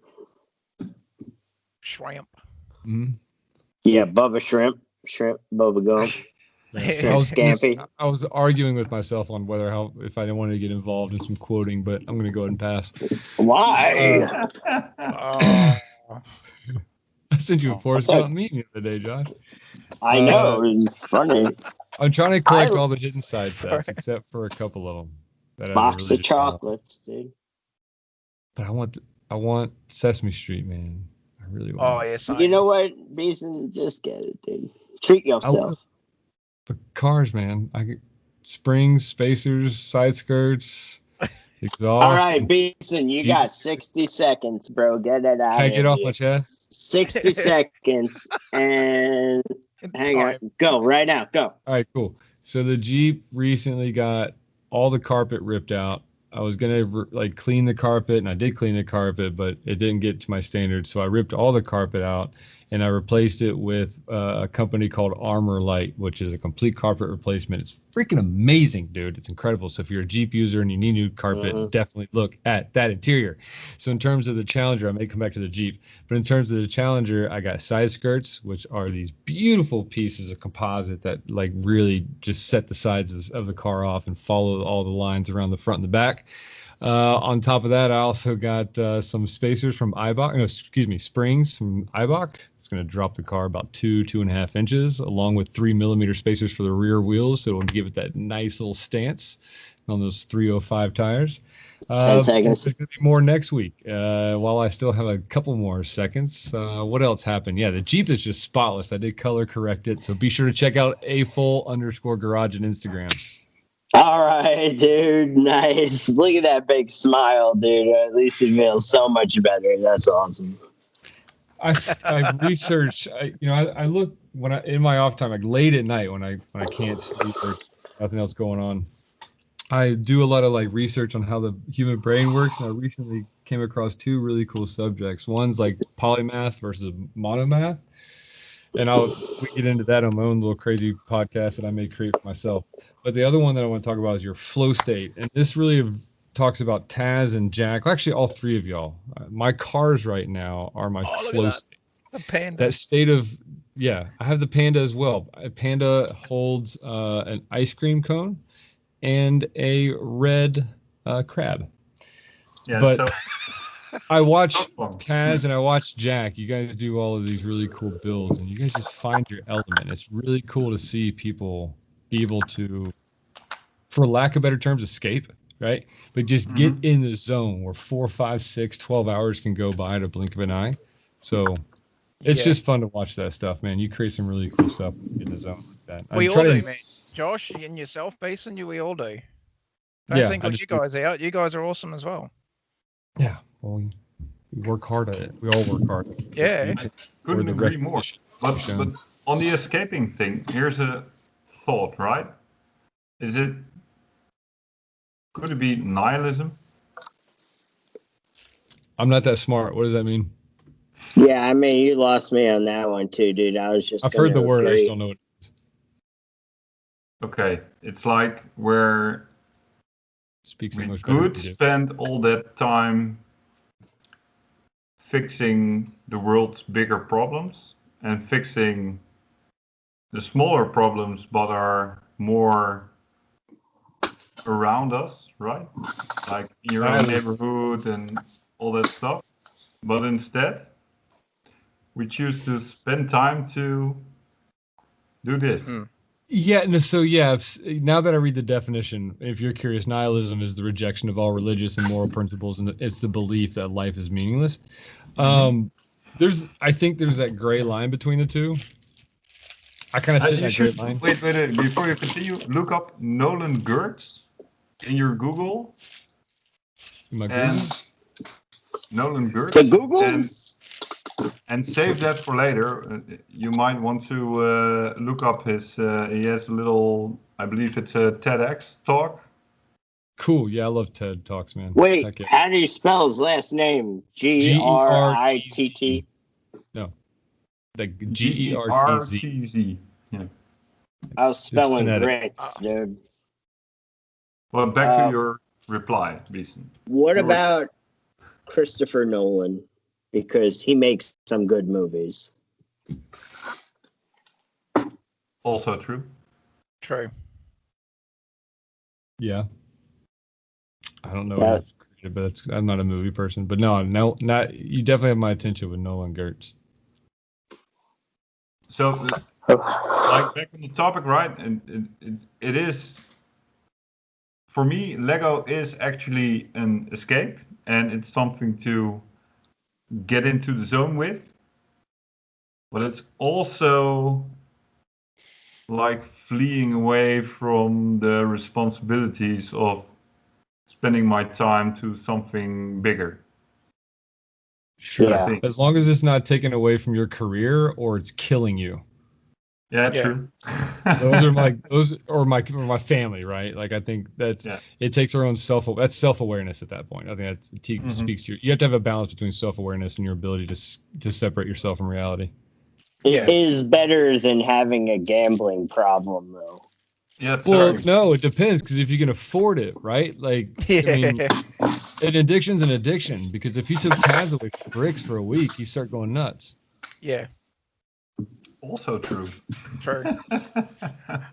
Speaker 3: Shrimp.
Speaker 2: Mm-hmm.
Speaker 1: Yeah, Bubba Shrimp. Bubba Gump. Shrimp Scampi.
Speaker 2: I was arguing with myself on if I didn't want to get involved in some quoting, but I'm going to go ahead and pass.
Speaker 1: Why?
Speaker 2: I sent you a Forrest
Speaker 1: That's
Speaker 2: Gump meme the other day, Josh.
Speaker 1: I know. It's funny.
Speaker 2: I'm trying to collect all the hidden side sets except for a couple of them. That
Speaker 1: Box
Speaker 2: really
Speaker 1: of chocolates, dude.
Speaker 2: But I want Sesame Street, man. I really want.
Speaker 3: Oh yes.
Speaker 1: You know what, Beeson? Just get it, dude. Treat yourself.
Speaker 2: But cars, man. I get springs, spacers, side skirts, exhaust.
Speaker 1: All right, Beeson, you got 60 seconds, bro. Get it out.
Speaker 2: Can I get off my chest?
Speaker 1: 60 seconds and hang on. Go right now. Go.
Speaker 2: All right, cool. So the Jeep recently got all the carpet ripped out. I was gonna like clean the carpet, and I did clean the carpet, but it didn't get to my standards. So I ripped all the carpet out, and I replaced it with a company called Armor Light, which is a complete carpet replacement. It's freaking amazing, dude. It's incredible. So if you're a Jeep user and you need new carpet, definitely look at that interior. So in terms of the Challenger, I may come back to the Jeep, but in terms of the Challenger, I got side skirts, which are these beautiful pieces of composite that like really just set the sides of the car off and follow all the lines around the front and the back. On top of that, I also got some spacers from springs from Eibach. It's going to drop the car about 2.5 inches, along with 3mm spacers for the rear wheels, so it'll give it that nice little stance on those 305 tires.
Speaker 1: 10 seconds.
Speaker 2: There's going to be more next week. While I still have a couple more seconds, what else happened? Yeah, the Jeep is just spotless. I did color correct it, so be sure to check out @full_garage on Instagram.
Speaker 1: All right, dude. Nice. Look at that big smile, dude. At least it feels so much better. That's awesome.
Speaker 2: I research. I look when in my off time, like late at night when I can't sleep or nothing else going on. I do a lot of like research on how the human brain works, and I recently came across 2 really cool subjects. One's like polymath versus monomath, and we get into that on my own little crazy podcast that I may create for myself. But the other one that I want to talk about is your flow state, and this really talks about Taz and Jack. Well, actually, all 3 of y'all. My cars right now are my flow state.
Speaker 3: The Panda.
Speaker 2: That state of I have the Panda as well. A Panda holds an ice cream cone and a red crab.
Speaker 4: Yeah,
Speaker 2: but
Speaker 4: so
Speaker 2: I watch Taz and I watch Jack. You guys do all of these really cool builds, and you guys just find your element. It's really cool to see people be able to, for lack of better terms, escape, right? But just get in the zone where 4, 5, 6, 12 hours can go by at a blink of an eye. So it's just fun to watch that stuff, man. You create some really cool stuff in the zone like that.
Speaker 3: We all do, man. Josh, and yourself, Beeson, we all do. Don't
Speaker 2: Yeah,
Speaker 3: single you guys out. You guys are awesome as well.
Speaker 2: Yeah, well, we work hard at it. We all work hard.
Speaker 3: Yeah.
Speaker 4: Couldn't
Speaker 2: the
Speaker 4: agree more.
Speaker 2: recognition
Speaker 4: But
Speaker 2: shown.
Speaker 4: on the escaping thing, here's a thought, right? Could it be nihilism?
Speaker 2: I'm not that smart. What does that mean?
Speaker 1: Yeah, I mean, you lost me on that one too, dude. I was just.
Speaker 2: I've heard the word. I just
Speaker 1: agree.
Speaker 2: don't know what.
Speaker 4: Okay, it's like where
Speaker 2: Speaks
Speaker 4: we
Speaker 2: much better.
Speaker 4: could
Speaker 2: than you do.
Speaker 4: spend all that time fixing the world's bigger problems and fixing the smaller problems but are more around us, right? Like in your own neighborhood and all that stuff. But instead, we choose to spend time to do this.
Speaker 2: Yeah, no, so yeah, now that I read the definition, if you're curious, nihilism is the rejection of all religious and moral principles, and it's the belief that life is meaningless. I think there's that gray line between the two. I kind of sit in that gray line.
Speaker 4: Wait, before you continue, look up Nolan Gertz in your Google. Nolan Gertz.
Speaker 1: The Googles?
Speaker 4: And save that for later. You might want to look up his. He has a little. I believe it's a TEDx talk.
Speaker 2: Cool. Yeah, I love TED Talks, man.
Speaker 1: Wait, how do you spell his last name? G-R-I-T-T?
Speaker 2: No. Like G-E-R-T-Z.
Speaker 4: Yeah.
Speaker 1: I was spelling grits, dude.
Speaker 4: Well, back to your reply, Beeson.
Speaker 1: What about Christopher Nolan? Because he makes some good movies.
Speaker 4: Also true.
Speaker 3: True.
Speaker 2: Yeah. I don't know, but I'm not a movie person. But no, not you. Definitely have my attention with Nolan Gertz.
Speaker 4: So, like back on the topic, right? And it is, for me, Lego is actually an escape, and it's something to get into the zone with. But it's also like fleeing away from the responsibilities of spending my time to something bigger.
Speaker 2: Sure. Yeah. As long as it's not taken away from your career or it's killing you.
Speaker 4: Yeah, true.
Speaker 2: Those are my family, right? Like I think it takes our own that's self-awareness at that point. I think that speaks to you have to have a balance between self-awareness and your ability to separate yourself from reality.
Speaker 1: It is better than having a gambling problem, though.
Speaker 4: Yeah.
Speaker 2: Well, no, it depends, because if you can afford it, right? Like, I mean, an addiction's an addiction, because if you took pads away from bricks for a week, you start going nuts.
Speaker 3: Yeah.
Speaker 4: Also true.
Speaker 3: True.
Speaker 2: It's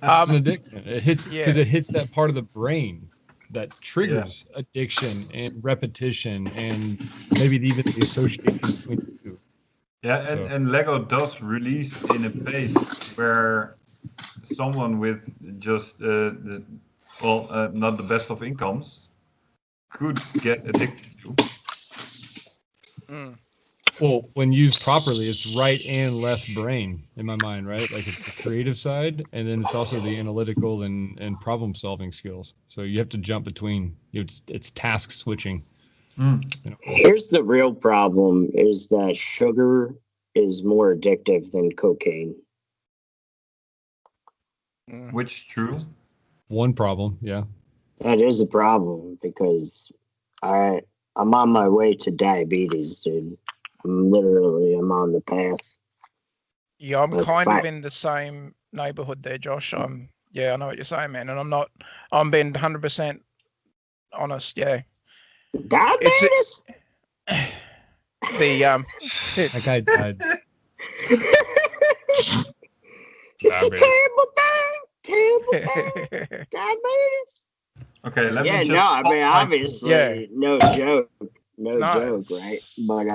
Speaker 2: an addiction. It hits because it hits that part of the brain that triggers addiction and repetition and maybe even the association between the two.
Speaker 4: Yeah, and Lego does release in a pace where someone with just not the best of incomes could get addicted to.
Speaker 2: Well, when used properly, it's right and left brain in my mind, right? Like it's the creative side, and then it's also the analytical and problem solving skills. So you have to jump between. It's task switching.
Speaker 1: Here's the real problem: is that sugar is more addictive than cocaine.
Speaker 4: Which true.
Speaker 2: One problem, yeah.
Speaker 1: That is a problem because I'm on my way to diabetes, dude. I'm on the path.
Speaker 3: Yeah, I'm kind of in the same neighborhood there, Josh. I know what you're saying, man, and I'm being 100% honest. Yeah.
Speaker 1: Diabetes.
Speaker 2: That guy died.
Speaker 1: It's a terrible thing. Diabetes.
Speaker 4: Okay, let me just.
Speaker 1: Yeah, no, I mean, obviously, no joke, right? But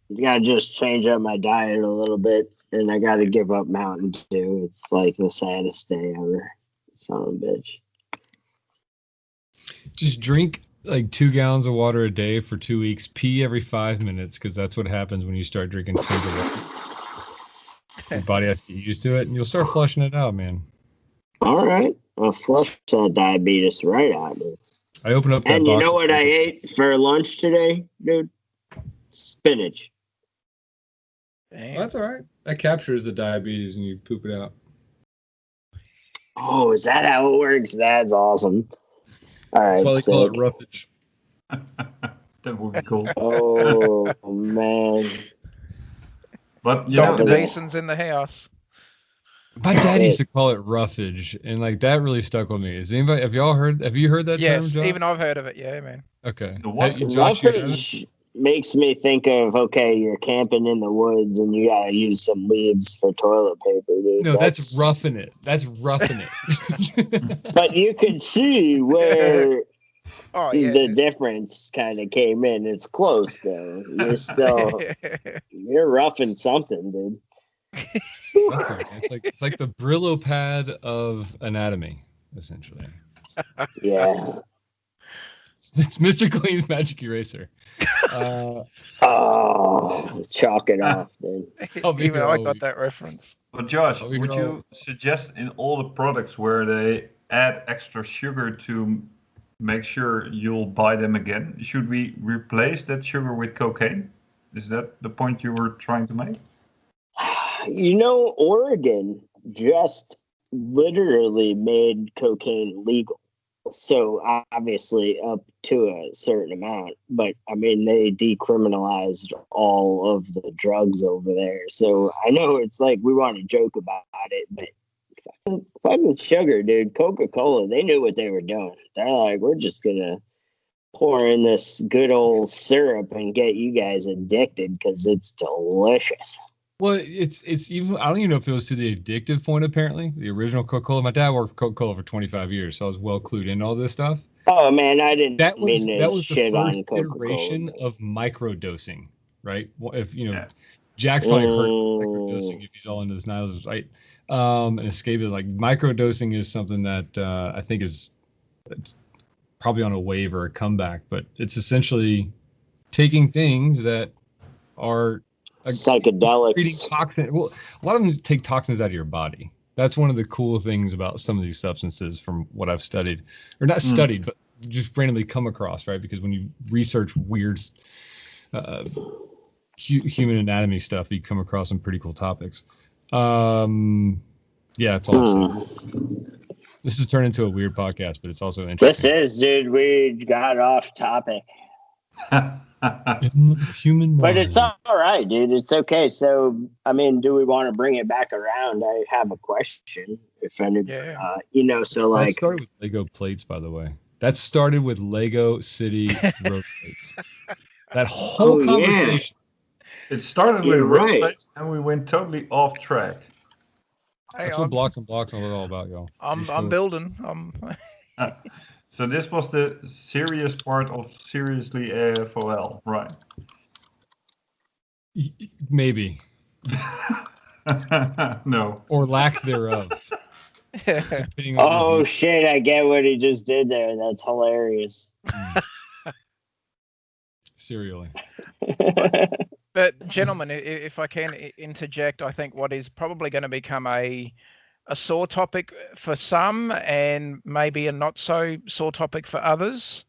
Speaker 1: you gotta just change up my diet a little bit, and I gotta give up Mountain Dew. It's like the saddest day ever. Son of a bitch.
Speaker 2: Just drink like 2 gallons of water a day for 2 weeks. Pee every 5 minutes, because that's what happens when you start drinking tons of water. Your body has to get used to it, and you'll start flushing it out, man.
Speaker 1: All right. I'll flush that diabetes right out, dude.
Speaker 2: I opened up that
Speaker 1: And
Speaker 2: box.
Speaker 1: you know what I ate for lunch today, dude? Spinach.
Speaker 3: Damn.
Speaker 2: Well, that's all right. That captures the diabetes and you poop it out.
Speaker 1: Oh, is that how it works? That's awesome. All right.
Speaker 2: That's why they call it
Speaker 1: sick.
Speaker 2: roughage.
Speaker 4: That would be cool.
Speaker 1: Oh, man.
Speaker 4: But you
Speaker 3: Dr.
Speaker 4: know,
Speaker 1: that-
Speaker 3: Beeson's in the house.
Speaker 2: My dad used to call it roughage, and like that really stuck with me. Have you heard that
Speaker 3: Yes,
Speaker 2: term, Josh?
Speaker 3: even I've heard of it. Yeah, man.
Speaker 2: Okay.
Speaker 4: The what?
Speaker 2: Josh, you have it?
Speaker 1: Roughage makes me think of, okay, you're camping in the woods and you gotta use some leaves for toilet paper, dude.
Speaker 2: No, that's roughing it. That's roughing it.
Speaker 1: But you could see where
Speaker 3: Oh, yeah.
Speaker 1: the difference kind of came in. It's close though. You're still you're roughing something, dude.
Speaker 2: Roughing. It's like the Brillo pad of anatomy, essentially.
Speaker 1: Yeah.
Speaker 2: It's Mr. Clean's magic eraser.
Speaker 1: Oh, chalk it off, dude.
Speaker 3: Even I got that reference.
Speaker 4: But Josh,
Speaker 2: Oh, we
Speaker 4: would
Speaker 2: can
Speaker 4: you suggest in all the products where they add extra sugar to make sure you'll buy them again, should we replace that sugar with cocaine? Is that the point you were trying to make?
Speaker 1: You know, Oregon just literally made cocaine legal. So obviously up to a certain amount, but I mean they decriminalized all of the drugs over there. So I know it's like we want to joke about it, but fucking sugar, dude. Coca-Cola, they knew what they were doing. They're like, we're just gonna pour in this good old syrup and get you guys addicted because it's delicious.
Speaker 2: Well, it's even, I don't even know if it was to the addictive point, apparently. The original Coca-Cola. My dad worked for Coca-Cola for 25 years, so I was well clued in all this stuff.
Speaker 1: Oh man, I didn't
Speaker 2: That was
Speaker 1: mean to
Speaker 2: the
Speaker 1: shit on
Speaker 2: first
Speaker 1: Coca-Cola.
Speaker 2: iteration of microdosing, right? Well, if you know, Jack's probably heard of microdosing if he's all into this now, right? And escape it. Like microdosing is something that I think is probably on a wave or a comeback, but it's essentially taking things that are
Speaker 1: psychedelics.
Speaker 2: Toxin. Well, a lot of them take toxins out of your body. That's one of the cool things about some of these substances from what I've studied, or not studied, but just randomly come across, right? Because when you research weird human anatomy stuff, you come across some pretty cool topics. Yeah, it's awesome. This has turned into a weird podcast, but it's also interesting.
Speaker 1: This is, dude. We got off topic.
Speaker 2: Human mind.
Speaker 1: But it's all right, dude. It's okay. So, I mean, do we want to bring it back around? I have a question. If any, you know, so like,
Speaker 2: that started with Lego plates, by the way. That started with Lego City road plates. That whole conversation.
Speaker 4: Yeah. It started with road plates, and we went totally off track.
Speaker 2: That's what Blocks and Blocks are all about, y'all.
Speaker 3: I'm building.
Speaker 4: So this was the serious part of Seriously AFOL, right?
Speaker 2: Maybe.
Speaker 4: No.
Speaker 2: Or lack thereof.
Speaker 1: Oh shit, I get what he just did there. That's hilarious.
Speaker 2: Serially.
Speaker 3: But gentlemen, if I can interject, I think what is probably going to become a sore topic for some and maybe a not so sore topic for others.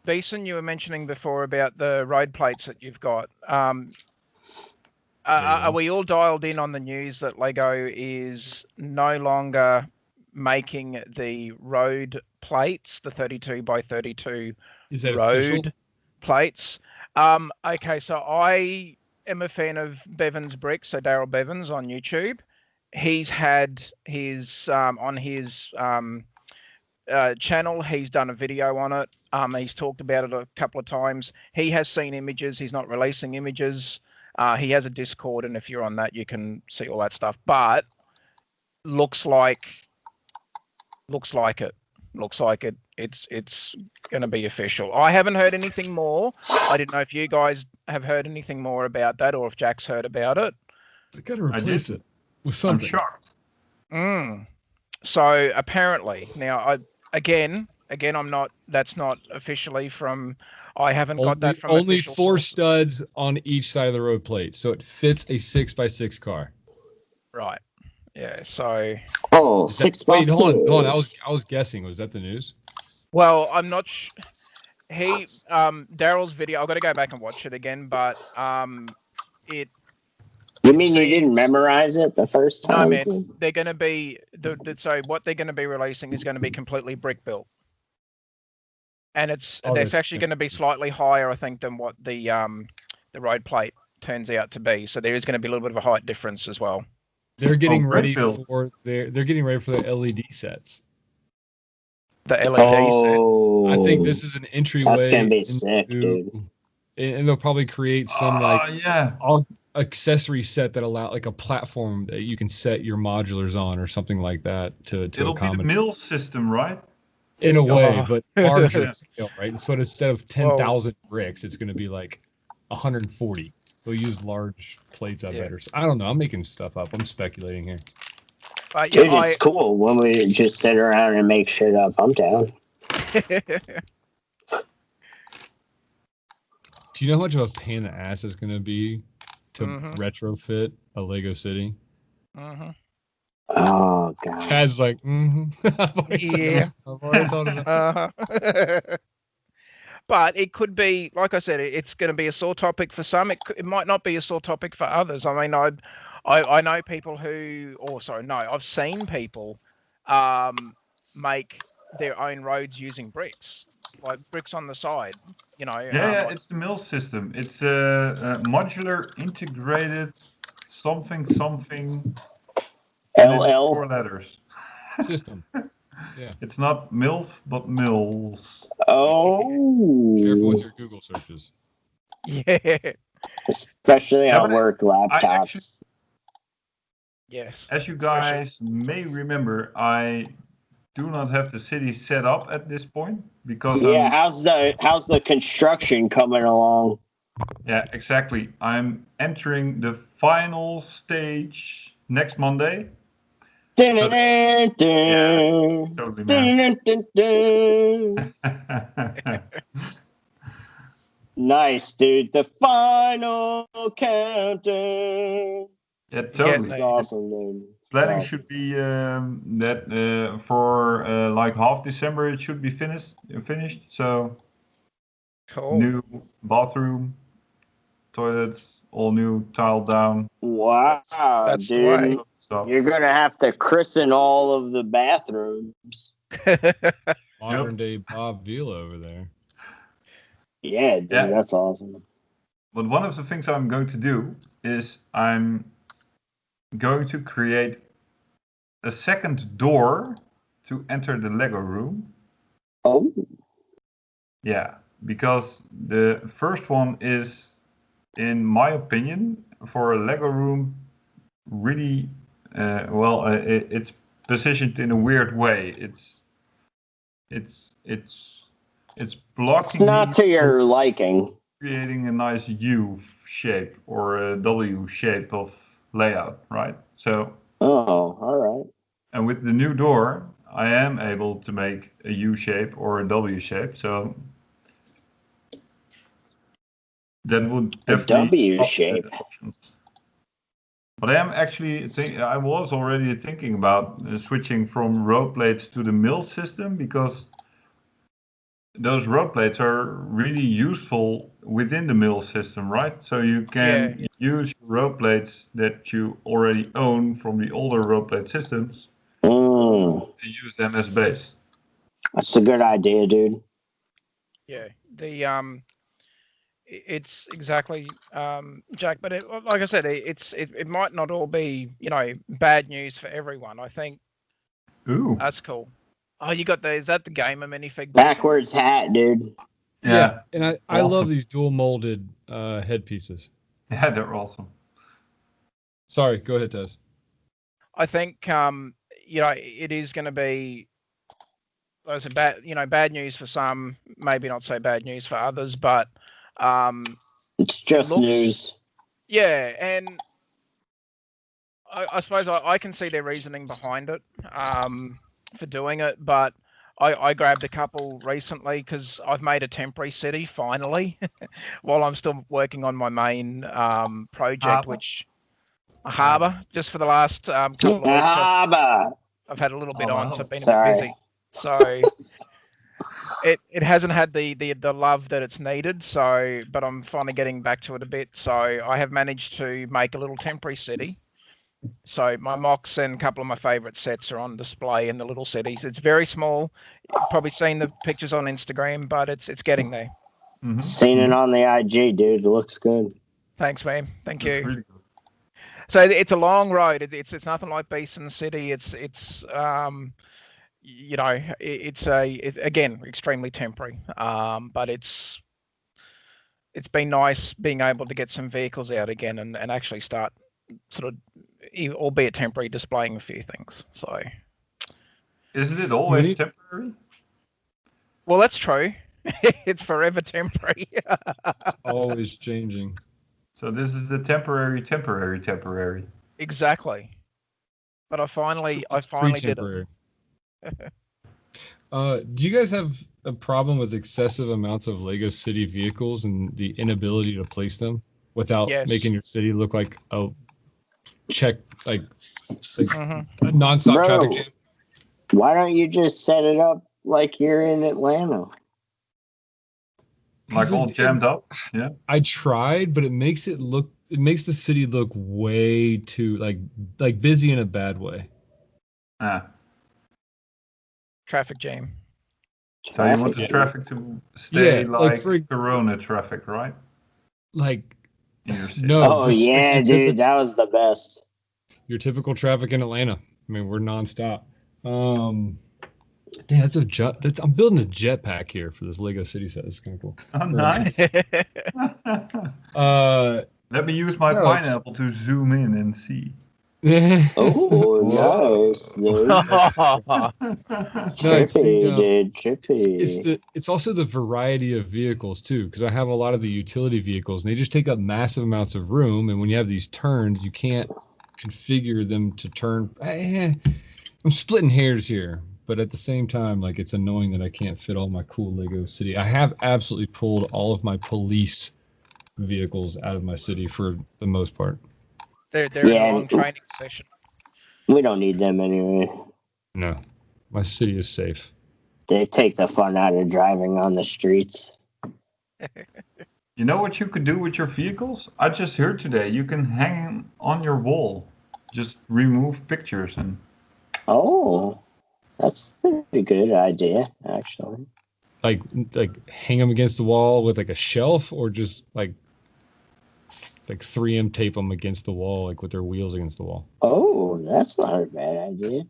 Speaker 3: Beeson, you were mentioning before about the road plates that you've got. Are we all dialed in on the news that Lego is no longer making the road plates, the 32 by 32 road official? Plates? Okay, so I am a fan of Bevan's Bricks, so Daryl Bevans on YouTube. He's had his on his channel. He's done a video on it. He's talked about it a couple of times. He has seen images. He's not releasing images. He has a Discord, and if you're on that, you can see all that stuff. But looks like it's going to be official. I haven't heard anything more. I didn't know if you guys have heard anything more about that, or if Jack's heard about it.
Speaker 2: They got to replace it with something.
Speaker 4: I'm shocked.
Speaker 3: So apparently, now again, I'm not. That's not officially from. I haven't got that from.
Speaker 2: Only 4 studs on each side of the road plate, so it fits a 6x6 car.
Speaker 3: Right. Yeah. So,
Speaker 1: Oh,
Speaker 2: Is that-
Speaker 1: 6 by
Speaker 2: wait, hold on. I
Speaker 1: 6.
Speaker 2: was guessing. Was that the news?
Speaker 3: well, I'm not. Daryl's video. I've got to go back and watch it again, but it
Speaker 1: You
Speaker 3: it
Speaker 1: mean you didn't
Speaker 3: seems
Speaker 1: memorize it the first
Speaker 3: no,
Speaker 1: time?
Speaker 3: man. They're going to be so what they're going to be releasing is going to be completely brick built, and it's
Speaker 2: Oh,
Speaker 3: that's
Speaker 2: that's
Speaker 3: actually going to be slightly higher, I think, than what the road plate turns out to be. So there is going to be a little bit of a height difference as well.
Speaker 2: They're getting
Speaker 4: brick
Speaker 2: ready
Speaker 4: build.
Speaker 2: for their LED sets.
Speaker 3: The LED set.
Speaker 1: Oh,
Speaker 2: I think this is an entryway
Speaker 1: that's gonna be
Speaker 2: into,
Speaker 1: sick, dude.
Speaker 2: and they'll probably create some like
Speaker 4: yeah.
Speaker 2: all accessory set that allow like a platform that you can set your modulars on or something like that to
Speaker 4: It'll be the
Speaker 2: accommodate
Speaker 4: mill system, right?
Speaker 2: in a way,
Speaker 3: Oh.
Speaker 2: but larger
Speaker 4: Yeah.
Speaker 2: scale, right? So instead of 10,000 bricks, it's going to be like 140. They'll use large plates, I
Speaker 3: Yeah.
Speaker 2: bet. Or I don't know. I'm making stuff up. I'm speculating here.
Speaker 3: Yeah,
Speaker 1: Dude, it's cool when we just sit around and make shit up. I'm down.
Speaker 2: Do you know how much of a pain in the ass it's going to be to
Speaker 3: Mhm.
Speaker 2: retrofit a Lego City?
Speaker 3: Mhm.
Speaker 1: Oh god.
Speaker 2: Tad's like, I've
Speaker 3: Yeah.
Speaker 2: already thought of that.
Speaker 3: But it could be, like I said, it's going to be a sore topic for some. It might not be a sore topic for others. I mean, I know people who, or sorry, no, I've seen people make their own roads using bricks, like bricks on the side. You know,
Speaker 4: Yeah,
Speaker 3: like-
Speaker 4: it's the mill system. It's a modular integrated something. And it's 4
Speaker 1: LL.
Speaker 4: letters.
Speaker 2: System. Yeah.
Speaker 4: It's not MILF, but mills.
Speaker 1: Oh.
Speaker 2: Careful with your Google searches.
Speaker 3: yeah,
Speaker 1: Especially
Speaker 4: Yeah,
Speaker 1: on
Speaker 4: but
Speaker 1: work laptops.
Speaker 4: actually-
Speaker 3: yes.
Speaker 4: As you
Speaker 3: Especially-
Speaker 4: guys may remember, I do not have the city set up at this point because
Speaker 1: Yeah, how's the construction coming along?
Speaker 4: yeah, exactly. I'm entering the final stage next Monday.
Speaker 1: Dun-dun-dun,
Speaker 4: Totally, man.
Speaker 1: dun-dun-dun-dun. Nice, dude. The final countdown.
Speaker 4: Yeah, totally.
Speaker 1: It's
Speaker 3: Yeah,
Speaker 1: awesome, dude. It's
Speaker 4: Planning
Speaker 1: awesome.
Speaker 4: should be that for like half December it should be finished. So
Speaker 3: cool.
Speaker 4: new bathroom, toilets, all new, tiled down.
Speaker 1: Wow,
Speaker 3: That's the
Speaker 1: dude.
Speaker 3: way.
Speaker 4: Stuff.
Speaker 1: You're gonna have to christen all of the bathrooms.
Speaker 2: Modern day Bob Vila over there.
Speaker 1: Yeah, dude,
Speaker 4: Yeah.
Speaker 1: that's awesome.
Speaker 4: But one of the things I'm going to do is I'm going to create a second door to enter the Lego room.
Speaker 1: Oh,
Speaker 4: Yeah, because the first one is, in my opinion, for a Lego room, really it's positioned in a weird way. It's blocking.
Speaker 1: it's not
Speaker 4: me
Speaker 1: to your
Speaker 4: from
Speaker 1: liking.
Speaker 4: creating a nice U shape or a W shape of layout, right? So,
Speaker 1: Oh, all right.
Speaker 4: and with the new door, I am able to make a U shape or a W shape. So that would
Speaker 1: A
Speaker 4: definitely
Speaker 1: W
Speaker 4: up
Speaker 1: shape.
Speaker 4: the options. But I am actually I was already thinking about switching from road plates to the mill system because those road plates are really useful within the mill system, right? So you can use road plates that you already own from the older road plate systems
Speaker 1: Mm,
Speaker 4: and use them as base.
Speaker 1: that's a good idea, dude.
Speaker 3: Yeah, it's exactly Jack, but like I said, it might not all be bad news for everyone. I think
Speaker 4: Ooh.
Speaker 3: that's cool. Oh, you got is that the gamer minifig?
Speaker 1: Backwards hat, dude.
Speaker 2: Yeah, and I
Speaker 4: Awesome.
Speaker 2: love these dual molded headpieces.
Speaker 4: Yeah, they're awesome.
Speaker 2: Sorry, go ahead, Tez.
Speaker 3: I think it is going to be those are bad news for some, maybe not so bad news for others, but
Speaker 1: It's just news.
Speaker 3: Yeah, and I suppose I can see their reasoning behind it for doing it, but I grabbed a couple recently because I've made a temporary city finally while I'm still working on my main project, which a harbour just for the last couple of weeks. I've had a little bit on, so I've been a bit busy. So it hasn't had the love that it's needed. So, but I'm finally getting back to it a bit. So I have managed to make a little temporary city. So my mocks and a couple of my favourite sets are on display in the little cities. It's very small. You've probably seen the pictures on Instagram, but it's getting there.
Speaker 4: Mm-hmm.
Speaker 1: Seen it on the IG, dude. It looks good.
Speaker 3: Thanks, man. Thank you.
Speaker 4: Really good.
Speaker 3: So it's a long road. It's nothing like Beast in the City. It's you know, it's again extremely temporary. But it's been nice being able to get some vehicles out again and actually start sort of, albeit temporary, displaying a few things. So
Speaker 4: Isn't it always temporary?
Speaker 3: well, that's true. It's forever temporary.
Speaker 2: It's always changing.
Speaker 4: So this is the temporary.
Speaker 3: Exactly. But I finally did it.
Speaker 2: Do you guys have a problem with excessive amounts of Lego City vehicles and the inability to place them without making your city look like a nonstop traffic jam?
Speaker 1: Why don't you just set it up like you're in Atlanta?
Speaker 4: Like all jammed up? Yeah.
Speaker 2: I tried, but it makes the city look way too like busy in a bad way.
Speaker 3: Traffic jam.
Speaker 4: So you want the traffic to stay like Corona traffic, right?
Speaker 2: Like
Speaker 4: in your city.
Speaker 2: No.
Speaker 1: Oh yeah, dude, that was the best.
Speaker 2: Your typical traffic in Atlanta. I mean, we're nonstop. Damn, I'm building a jetpack here for this Lego City set. It's kind of cool.
Speaker 4: Oh, nice. Let me use my pineapple to zoom in and see.
Speaker 1: Oh, nice, dude. Trippy.
Speaker 2: It's also the variety of vehicles too, because I have a lot of the utility vehicles, and they just take up massive amounts of room. And when you have these turns, you can't configure them to turn. I'm splitting hairs here. But at the same time, like, it's annoying that I can't fit all my cool Lego City. I have absolutely pulled all of my police vehicles out of my city for the most part.
Speaker 3: They're in a long training session.
Speaker 1: We don't need them anyway.
Speaker 2: No, my city is safe.
Speaker 1: They take the fun out of driving on the streets.
Speaker 4: You know what you could do with your vehicles? I just heard today you can hang them on your wall. Just remove pictures and.
Speaker 1: Oh. That's a pretty good idea, actually.
Speaker 2: Like hang them against the wall with like a shelf, or just like 3M tape them against the wall, like with their wheels against the wall.
Speaker 1: Oh, that's not a bad idea.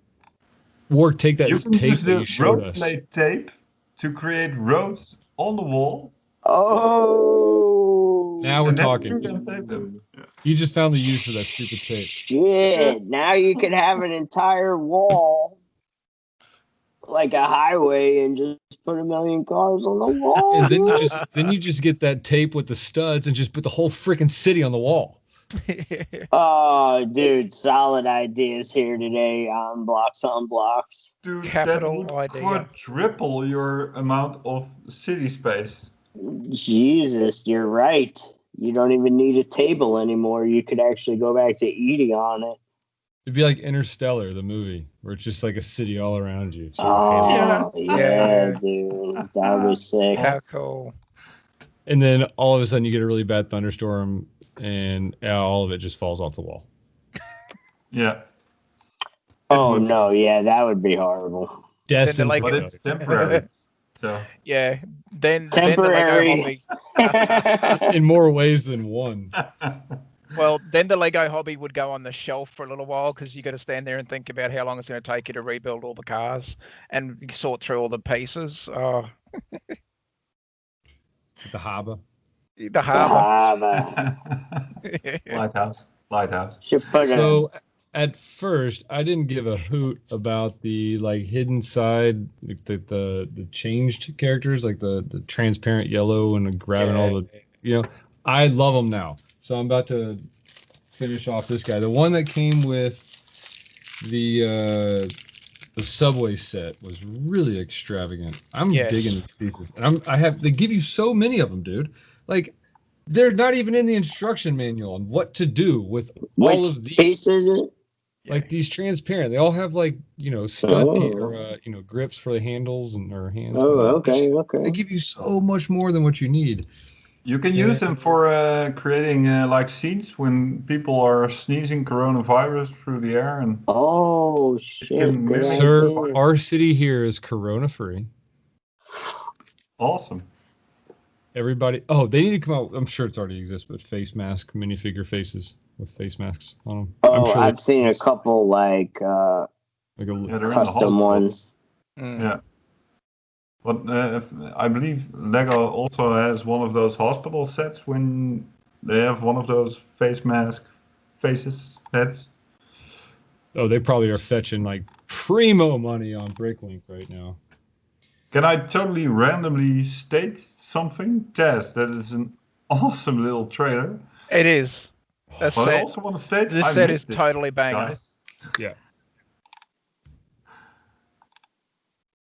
Speaker 2: Or take that tape that you showed us.
Speaker 4: You can use the road plate tape to create roads on the wall.
Speaker 1: Oh.
Speaker 2: Now we're talking. You just found the use for that stupid tape.
Speaker 1: Shit! Now you can have an entire wall. Like a highway, and just put 1 million cars on the wall.
Speaker 2: And then you just get that tape with the studs and just put the whole freaking city on the wall.
Speaker 1: Oh, dude, solid ideas here today on Blocks on Blocks.
Speaker 4: Dude,
Speaker 3: Capital
Speaker 4: that would
Speaker 3: idea.
Speaker 4: quadruple your amount of city space.
Speaker 1: Jesus, you're right. You don't even need a table anymore. You could actually go back to eating on it.
Speaker 2: It'd be like Interstellar, the movie, where it's just like a city all around you. So
Speaker 1: yeah, dude. That was sick.
Speaker 3: How cool.
Speaker 2: And then all of a sudden you get a really bad thunderstorm and all of it just falls off the wall.
Speaker 4: Yeah.
Speaker 1: Oh, no. Yeah, that would be horrible.
Speaker 2: Destined,
Speaker 4: but it's temporary. So.
Speaker 3: Yeah. Then
Speaker 1: temporary.
Speaker 2: In more ways than one.
Speaker 3: Well, then the Lego hobby would go on the shelf for a little while, because you got to stand there and think about how long it's going to take you to rebuild all the cars and sort through all the pieces. Oh.
Speaker 2: The harbour.
Speaker 3: The harbour.
Speaker 4: Lighthouse.
Speaker 2: So at first, I didn't give a hoot about the like hidden side, the changed characters, like the transparent yellow and grabbing all the, I love them now. So I'm about to finish off this guy. The one that came with the Subway set was really extravagant. I'm digging these pieces. And they give you so many of them, dude. Like, they're not even in the instruction manual on what to do with all of these.
Speaker 1: Piece is it?
Speaker 2: Like these transparent, they all have like grips for the handles and or hands.
Speaker 1: Oh, okay.
Speaker 2: They give you so much more than what you need.
Speaker 4: You can use them for creating like scenes when people are sneezing coronavirus through the air, and
Speaker 1: oh shit,
Speaker 2: sir, our city here is corona free.
Speaker 4: Awesome.
Speaker 2: Everybody, they need to come out. I'm sure it's already exists, but face mask minifigure faces with face masks on them. I'm sure
Speaker 1: I've seen a couple like custom ones.
Speaker 4: Yeah. But I believe Lego also has one of those hospital sets when they have one of those face mask heads.
Speaker 2: Oh, they probably are fetching like primo money on Bricklink right now.
Speaker 4: Can I totally randomly state something? Tess, that is an awesome little trailer.
Speaker 3: It is.
Speaker 4: But I also want to state
Speaker 3: this set is totally banger.
Speaker 4: Guys.
Speaker 2: Yeah.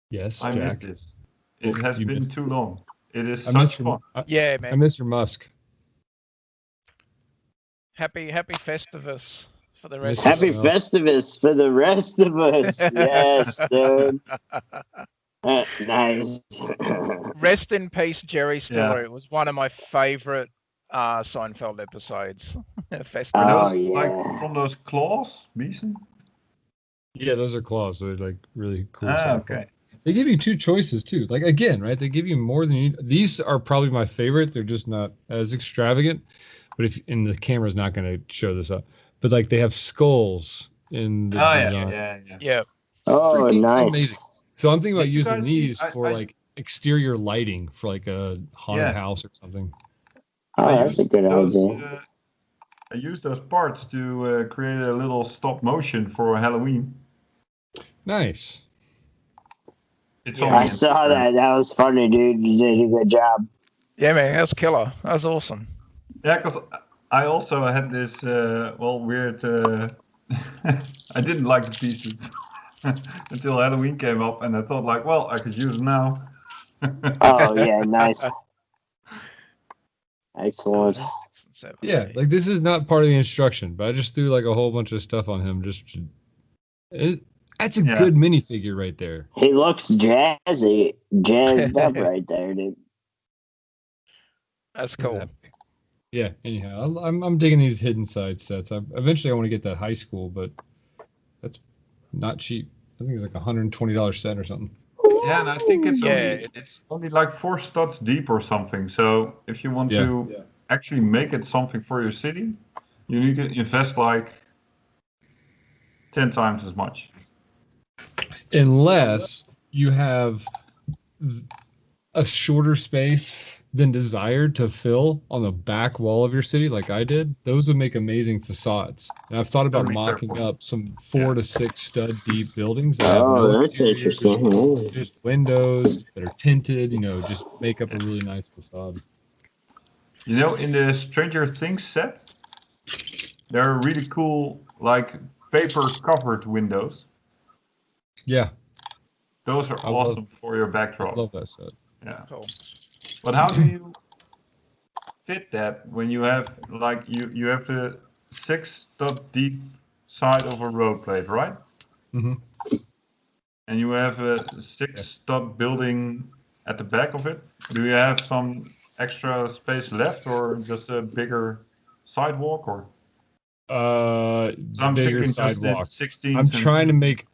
Speaker 2: Yes,
Speaker 4: I
Speaker 2: Jack.
Speaker 4: missed this. It has been too long. It is
Speaker 2: such
Speaker 4: fun.
Speaker 3: Yeah, man.
Speaker 2: I miss your Musk.
Speaker 3: Happy Festivus for the rest.
Speaker 1: Happy Festivus for the rest of us. Yes, dude. Nice.
Speaker 3: Rest in peace, Jerry Stiller. It was one of my favorite Seinfeld episodes.
Speaker 4: Are those like from those claws, Beeson?
Speaker 2: Yeah, those are claws. So they're like really cool.
Speaker 4: Okay.
Speaker 2: They give you two choices too. Like again, right? They give you more than you. These are probably my favorite. They're just not as extravagant. But the camera's not going to show this up. But like they have skulls in the design.
Speaker 3: Yeah.
Speaker 1: Oh, nice.
Speaker 2: Amazing. So I'm thinking about using these for like exterior lighting for like a haunted house or something.
Speaker 1: Oh, that's a good idea.
Speaker 4: I used those parts to create a little stop motion for Halloween.
Speaker 2: Nice.
Speaker 1: I saw that. That was funny, dude. You did a good job.
Speaker 3: Yeah, man. That was killer. That was awesome.
Speaker 4: Yeah, because I also had this, weird... I didn't like the pieces until Halloween came up, and I thought, like, well, I could use them now.
Speaker 1: Oh, yeah, nice. Excellent.
Speaker 2: Yeah, like this is not part of the instruction, but I just threw like a whole bunch of stuff on him. That's a good minifigure right there.
Speaker 1: He looks jazzed up right there, dude.
Speaker 3: That's cool.
Speaker 2: Yeah. Anyhow, I'm digging these hidden side sets. Eventually I want to get that high school, but that's not cheap. I think it's like $120 set or something.
Speaker 4: Yeah, and I think it's only like 4 studs deep or something. So if you want to actually make it something for your city, you need to invest like 10 times as much.
Speaker 2: Unless you have a shorter space than desired to fill on the back wall of your city, like I did, those would make amazing facades. And I've thought about mocking up some 4 to 6 stud deep buildings. That
Speaker 1: that's interesting.
Speaker 2: Just windows that are tinted, just make up a really nice facade.
Speaker 4: In the Stranger Things set, there are really cool, like paper covered windows.
Speaker 2: Yeah.
Speaker 4: Those are awesome for your backdrop.
Speaker 2: I love that set.
Speaker 4: Yeah. Cool. But how do you fit that when you have like you have the 6 stud deep side of a road plate, right?
Speaker 2: Mm-hmm.
Speaker 4: And you have a 6 stud building at the back of it. Do you have some extra space left, or just a bigger sidewalk, or?
Speaker 2: Bigger sidewalk. I'm trying to make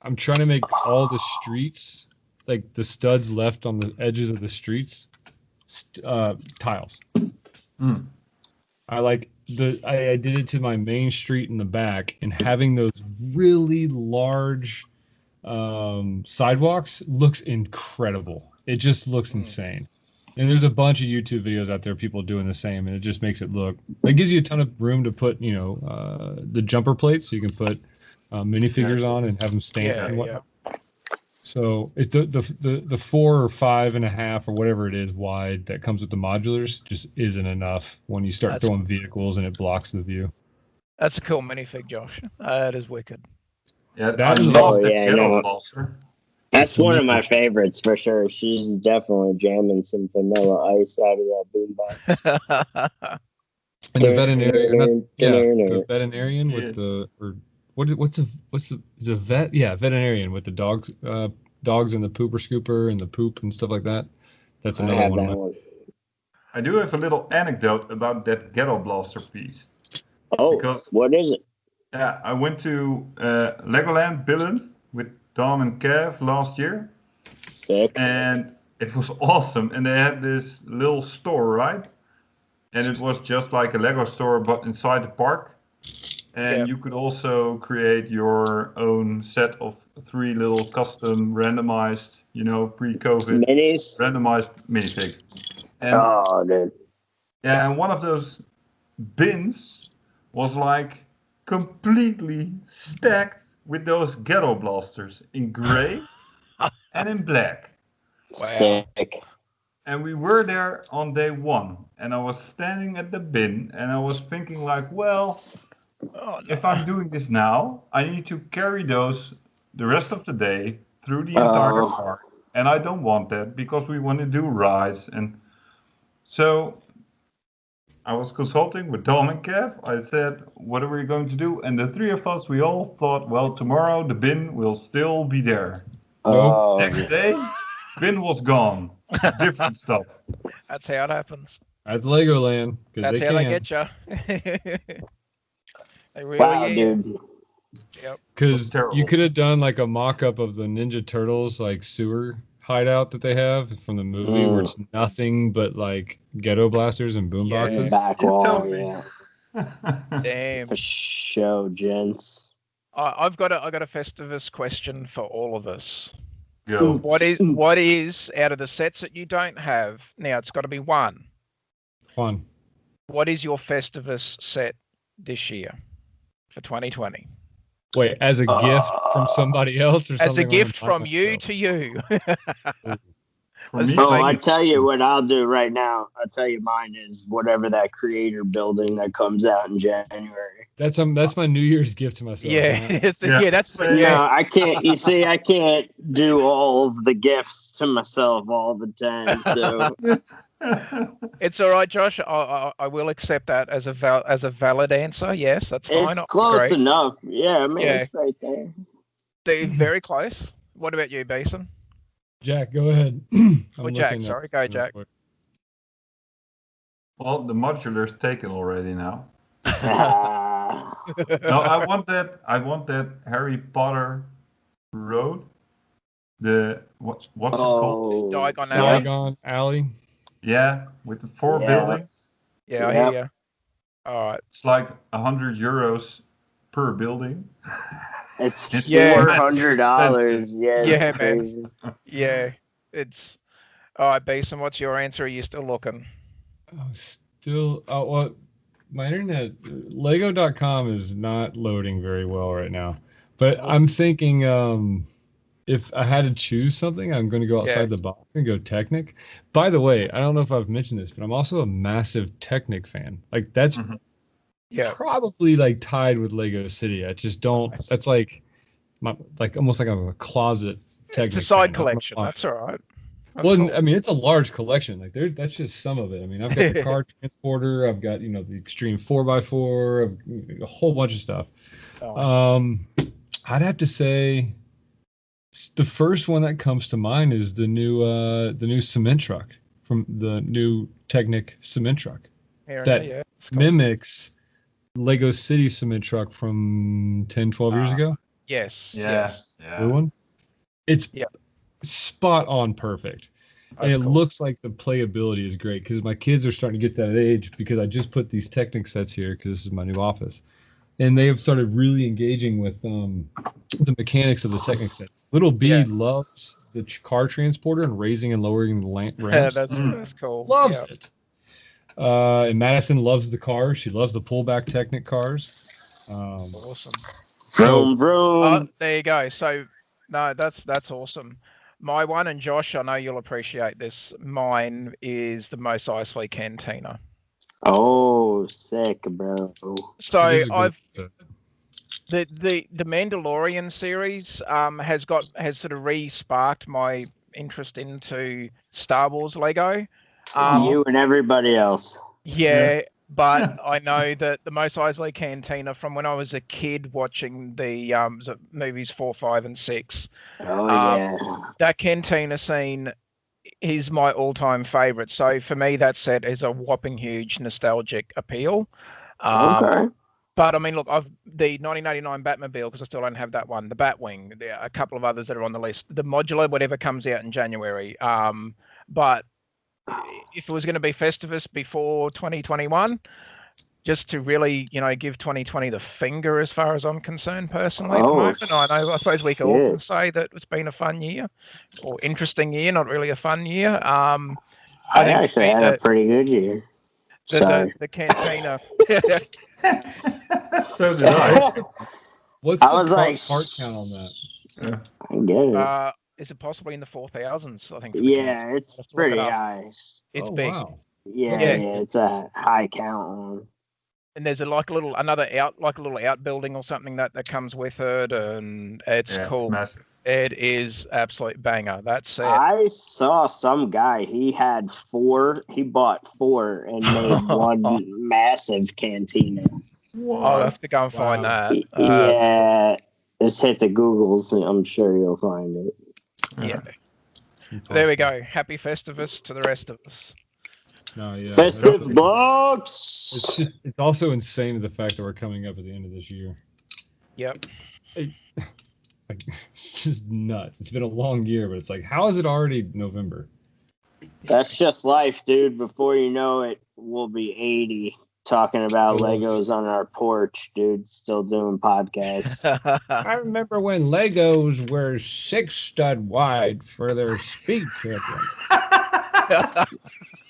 Speaker 2: all the streets, like the studs left on the edges of the streets, tiles. I did it to my main street in the back, and having those really large sidewalks looks incredible. It just looks insane. And there's a bunch of YouTube videos out there, people doing the same, and it just makes it look. It gives you a ton of room to put, the jumper plates, so you can put minifigures on and have them stand and whatnot. So the 4 or 5.5 or whatever it is wide that comes with the modulars just isn't enough when you start throwing vehicles and it blocks the view.
Speaker 3: That's a cool minifig, Josh. That is wicked.
Speaker 4: Yeah, I love the ghetto blaster.
Speaker 1: That's one of my favorites for sure. She's definitely jamming some Vanilla Ice out of that boombox.
Speaker 2: And the veterinarian, the veterinarian with the is a vet? Yeah, veterinarian with the dogs and the pooper scooper and the poop and stuff like that. That's another one.
Speaker 4: I do have a little anecdote about that Ghetto Blaster piece.
Speaker 1: Oh, because, what is it?
Speaker 4: Yeah, I went to Legoland Billund with Tom and Kev last year.
Speaker 1: Sick.
Speaker 4: And it was awesome. And they had this little store, right? And it was just like a Lego store, but inside the park. And you could also create your own set of 3 little custom randomized, pre-COVID randomized minifigs. And,
Speaker 1: dude.
Speaker 4: Yeah, and one of those bins was like completely stacked with those Ghetto Blasters in gray and in black.
Speaker 1: Wow. Sick.
Speaker 4: And we were there on day 1, and I was standing at the bin, and I was thinking like, well, if I'm doing this now, I need to carry those the rest of the day through the entire park, and I don't want that because we want to do rides. And so I was consulting with Dom and Kev. I said, what are we going to do? And the 3 of us, we all thought, well, tomorrow the bin will still be there. Next day, bin was gone. Different stuff.
Speaker 3: That's how it happens.
Speaker 2: That's Legoland.
Speaker 3: That's how they get you. They really
Speaker 1: dude.
Speaker 3: Yep.
Speaker 2: Because you could have done like a mock-up of the Ninja Turtles like sewer hideout that they have from the movie, where it's nothing but like ghetto blasters and boom boxes.
Speaker 1: Back wall,
Speaker 3: Damn.
Speaker 1: For show, gents.
Speaker 3: I've got a Festivus question for all of us.
Speaker 4: Go.
Speaker 3: What is out of the sets that you don't have now? It's got to be one.
Speaker 2: One.
Speaker 3: What is your Festivus set this year for 2020?
Speaker 2: Wait, as a gift from somebody else, or
Speaker 3: as a gift from you to you?
Speaker 1: I tell you what I'll do right now. I'll tell you mine is whatever that creator building that comes out in January.
Speaker 2: That's my New Year's gift to myself.
Speaker 3: That's
Speaker 1: no, I can't. You see, I can't do all of the gifts to myself all the time. So
Speaker 3: it's all right, Josh. I will accept that as a valid answer. Yes, that's fine.
Speaker 1: It's close enough. Yeah, I mean, it's right there.
Speaker 3: They're very close. What about you, Basin?
Speaker 2: Jack, go ahead.
Speaker 3: Jack, sorry. Go, Jack.
Speaker 4: Well, the modular's taken already now. No, I want that Harry Potter road. What's it called?
Speaker 3: Diagon
Speaker 2: Alley.
Speaker 4: Yeah, with the 4 buildings.
Speaker 3: Yeah, I hear you. All right.
Speaker 4: It's like €100 per building.
Speaker 1: It's $400. Yeah, crazy.
Speaker 3: Man. Yeah, it's all right. Basin, what's your answer? Are you still looking?
Speaker 2: Well, my internet, Lego.com is not loading very well right now. But I'm thinking, if I had to choose something, I'm going to go outside the box and go Technic. By the way, I don't know if I've mentioned this, but I'm also a massive Technic fan. Like that's. Probably like tied with Lego City. I just don't. Nice. That's like almost like I'm a closet.
Speaker 3: It's a side collection. That's all right.
Speaker 2: That's cool. I mean, it's a large collection. Like that's just some of it. I mean, I've got the car transporter. I've got the Extreme 4x4. A whole bunch of stuff. I'd have to say the first one that comes to mind is the new cement truck from the new Technic cement truck that mimics Lego City cement truck from 10, 12 years ago.
Speaker 3: Yes.
Speaker 2: Blue one. It's spot on perfect. And it looks like the playability is great because my kids are starting to get that age because I just put these Technic sets here because this is my new office. And they have started really engaging with the mechanics of the Technic set. Little B loves the car transporter and raising and lowering the ramps.
Speaker 3: That's cool.
Speaker 2: Loves it. And Madison loves the cars. She loves the pullback Technic cars.
Speaker 3: Awesome.
Speaker 1: Vroom.
Speaker 3: There you go. So, no, that's awesome. My one, and Josh, I know you'll appreciate this. Mine is the Mos Eisley Cantina.
Speaker 1: Oh, sick, bro.
Speaker 3: So I've the Mandalorian series has sort of re-sparked my interest into Star Wars Lego.
Speaker 1: You and everybody else.
Speaker 3: Yeah, But I know that the Mos Eisley Cantina from when I was a kid watching the movies 4, 5, and 6.
Speaker 1: Oh yeah.
Speaker 3: That cantina scene is my all-time favorite. So for me, that set is a whopping huge nostalgic appeal.
Speaker 1: Okay.
Speaker 3: But I mean, look, I've the 1989 Batmobile, because I still don't have that one. The Batwing, there are a couple of others that are on the list. The modular, whatever comes out in January. But if it was going to be Festivus before 2021, just to really, give 2020 the finger as far as I'm concerned personally at the moment. I suppose we all can say that it's been a fun year or interesting year, not really a fun year. I think
Speaker 1: actually had a pretty good year.
Speaker 3: The cantina.
Speaker 4: So did I.
Speaker 2: What's
Speaker 1: I
Speaker 2: the
Speaker 1: was like,
Speaker 2: part count on that?
Speaker 1: I get it.
Speaker 3: Is it possibly in the 4,000s? I think.
Speaker 1: Yeah, it's pretty high.
Speaker 3: It's big.
Speaker 2: Wow.
Speaker 1: Yeah, it's a high count one.
Speaker 3: And there's a little outbuilding or something that comes with it, and it's cool.
Speaker 4: It's massive.
Speaker 3: It is absolute banger. That's it.
Speaker 1: I saw some guy. He had 4. He bought 4 and made one massive cantina.
Speaker 3: I'll have to go and find that.
Speaker 1: Yeah, just hit the Googles, and I'm sure you'll find it.
Speaker 3: Yeah. There we go. Happy Festivus to the rest of us.
Speaker 2: No, yeah.
Speaker 1: Festive Blocks.
Speaker 2: It's also insane the fact that we're coming up at the end of this year.
Speaker 3: Yep.
Speaker 2: It's just nuts. It's been a long year, but it's like, how is it already November?
Speaker 1: That's just life, dude. Before you know it, we'll be 80 talking about Legos on our porch, dude. Still doing podcasts.
Speaker 2: I remember when Legos were 6 stud wide for their speed champion.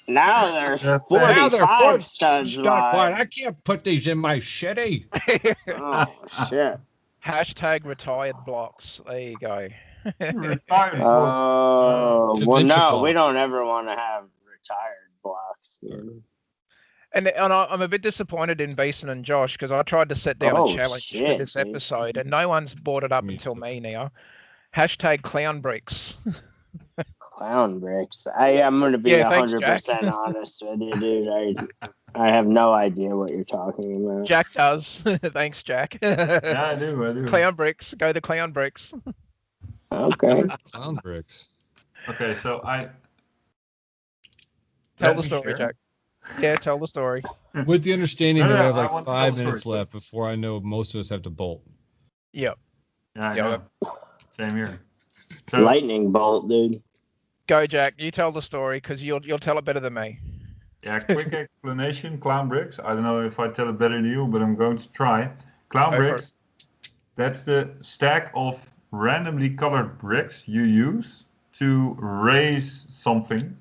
Speaker 1: Now they're 45 studs wide.
Speaker 2: I can't put these in my shitty.
Speaker 1: Oh, shit.
Speaker 3: Hashtag retired blocks. There you go.
Speaker 4: Retired
Speaker 1: Oh, well, no,
Speaker 2: blocks.
Speaker 1: we don't ever want to have retired blocks, dude.
Speaker 3: And I'm a bit disappointed in Beeson and Josh, because I tried to set down a challenge for this episode, and no one's brought it up until me now. Hashtag clown bricks.
Speaker 1: Clown bricks. I'm going to be 100% honest with you, dude. I have no idea what you're talking about.
Speaker 3: Jack does. Thanks, Jack.
Speaker 4: Yeah, I do.
Speaker 3: Clown bricks. Go the clown bricks.
Speaker 1: Okay.
Speaker 2: Clown bricks.
Speaker 4: Okay, so
Speaker 3: Tell the story, Jack. Yeah, tell the story.
Speaker 2: With the understanding that we have
Speaker 4: I
Speaker 2: like
Speaker 4: want
Speaker 2: 5
Speaker 4: the
Speaker 2: minutes
Speaker 4: story.
Speaker 2: left before I know most of us have to bolt.
Speaker 3: Yep.
Speaker 4: Yeah, I know. Same here. So,
Speaker 1: Lightning bolt, dude.
Speaker 3: Go, Jack. You tell the story, because you'll tell it better than me.
Speaker 4: yeah, quick explanation. Clown bricks. I don't know if I tell it better than you, but I'm going to try. Clown bricks. That's the stack of randomly colored bricks you use to raise something,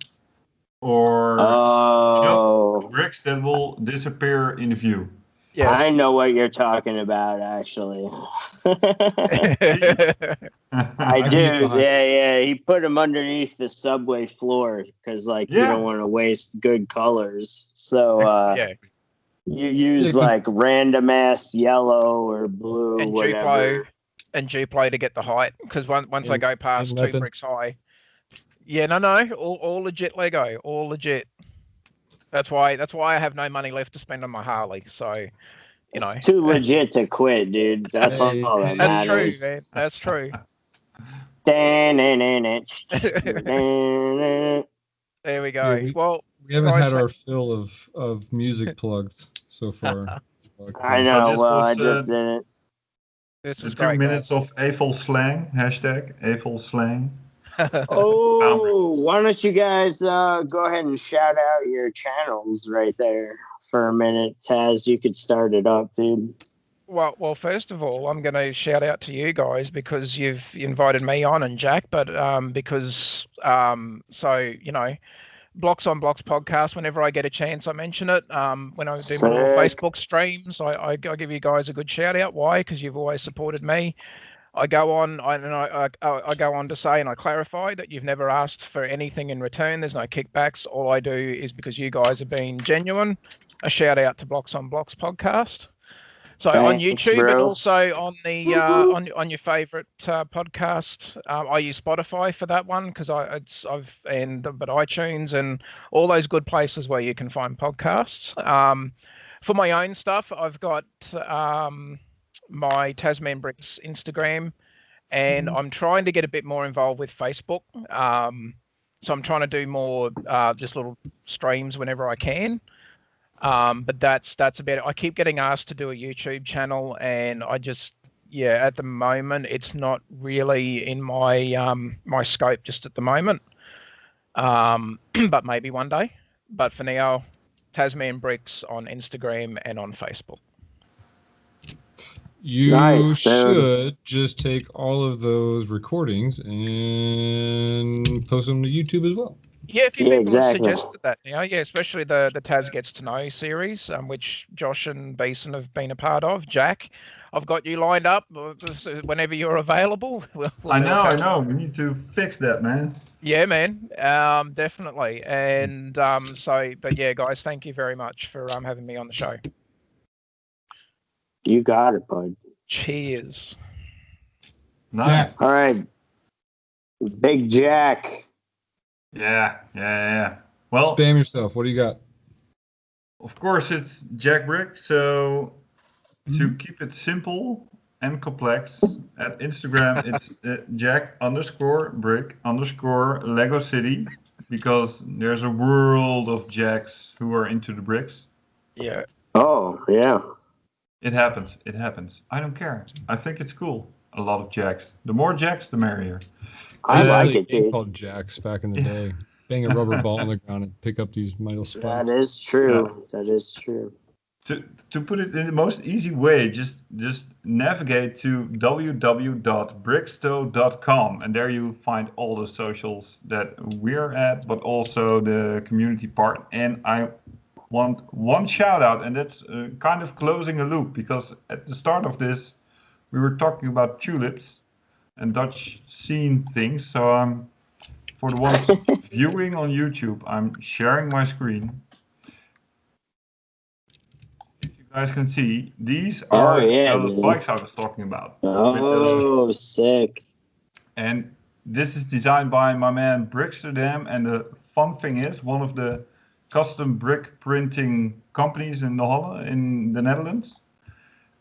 Speaker 4: or bricks that will disappear in view.
Speaker 3: Yes.
Speaker 1: I know what you're talking about, actually. I do. Yeah. He put them underneath the subway floor because, you don't want to waste good colors. So you use random ass yellow or blue,
Speaker 3: and
Speaker 1: whatever.
Speaker 3: Duplo to get the height, because once I go past 2 bricks high. Yeah, no, all legit Lego, all legit. That's why I have no money left to spend on my Harley. So,
Speaker 1: it's too legit to quit, dude. That's all that matters.
Speaker 3: That's true, man. That's true. There we go.
Speaker 2: We haven't had our fill of music plugs so far.
Speaker 1: I know. I just didn't.
Speaker 3: This was
Speaker 4: 2 minutes of AFOL slang. Hashtag AFOL slang.
Speaker 1: Why don't you guys go ahead and shout out your channels right there for a minute? Taz, you could start it up, dude.
Speaker 3: Well, first of all, I'm going to shout out to you guys because you've invited me on, and Jack, but Blocks on Blocks podcast, whenever I get a chance, I mention it. When I do my little Facebook streams, I give you guys a good shout out. Why? Because you've always supported me. I go on to say, and I clarify, that you've never asked for anything in return. There's no kickbacks. All I do is because you guys have been genuine. A shout out to Blocks on Blocks podcast. So on
Speaker 1: Thanks,
Speaker 3: YouTube and
Speaker 1: bro.
Speaker 3: also on the on your favorite podcast, I use Spotify for that one because but iTunes and all those good places where you can find podcasts. For my own stuff, I've got my Tasman Bricks Instagram, and I'm trying to get a bit more involved with Facebook. So I'm trying to do more just little streams whenever I can. But that's about it. I keep getting asked to do a YouTube channel, and I just at the moment it's not really in my my scope just at the moment. But maybe one day. But for now, Tasman Bricks on Instagram and on Facebook.
Speaker 2: You
Speaker 1: Nice,
Speaker 2: should just take all of those recordings and post them to YouTube as well.
Speaker 3: Yeah, a few
Speaker 1: Yeah,
Speaker 3: people have
Speaker 1: exactly.
Speaker 3: suggested that now. Yeah, especially the Taz Gets to Know series, which Josh and Beeson have been a part of. Jack, I've got you lined up so whenever you're available.
Speaker 4: I know. We need to fix that, man.
Speaker 3: Yeah, man. Definitely. And but yeah, guys, thank you very much for having me on the show.
Speaker 1: You got it, bud.
Speaker 3: Cheers.
Speaker 4: Nice.
Speaker 1: All right. Big Jack.
Speaker 4: Yeah. Well,
Speaker 2: Spam yourself. What do you got?
Speaker 4: of course, it's Jack Brick. So to keep it simple and complex, at Instagram, it's Jack_Brick_Lego City, because there's a world of Jacks who are into the bricks.
Speaker 3: Yeah.
Speaker 1: Oh, yeah.
Speaker 4: It happens. I don't care. I think it's cool. A lot of Jacks. The more Jacks, the merrier.
Speaker 1: I like it,
Speaker 2: Game
Speaker 1: dude.
Speaker 2: called Jacks back in the day. Bang a rubber ball on the ground and pick up these metal spikes.
Speaker 1: That is true. Yeah. That is true.
Speaker 4: To put it in the most easy way, just navigate to www.bricksto.com, and there you find all the socials that we're at, but also the community part. And I want one shout out, and that's kind of closing a loop, because at the start of this, we were talking about tulips and Dutch scene things. So for the ones viewing on YouTube, I'm sharing my screen. Guys can see, these are those bikes I was talking about.
Speaker 1: Oh, sick.
Speaker 4: And this is designed by my man Bricksterdam, and the fun thing is, one of the custom brick printing companies in the Netherlands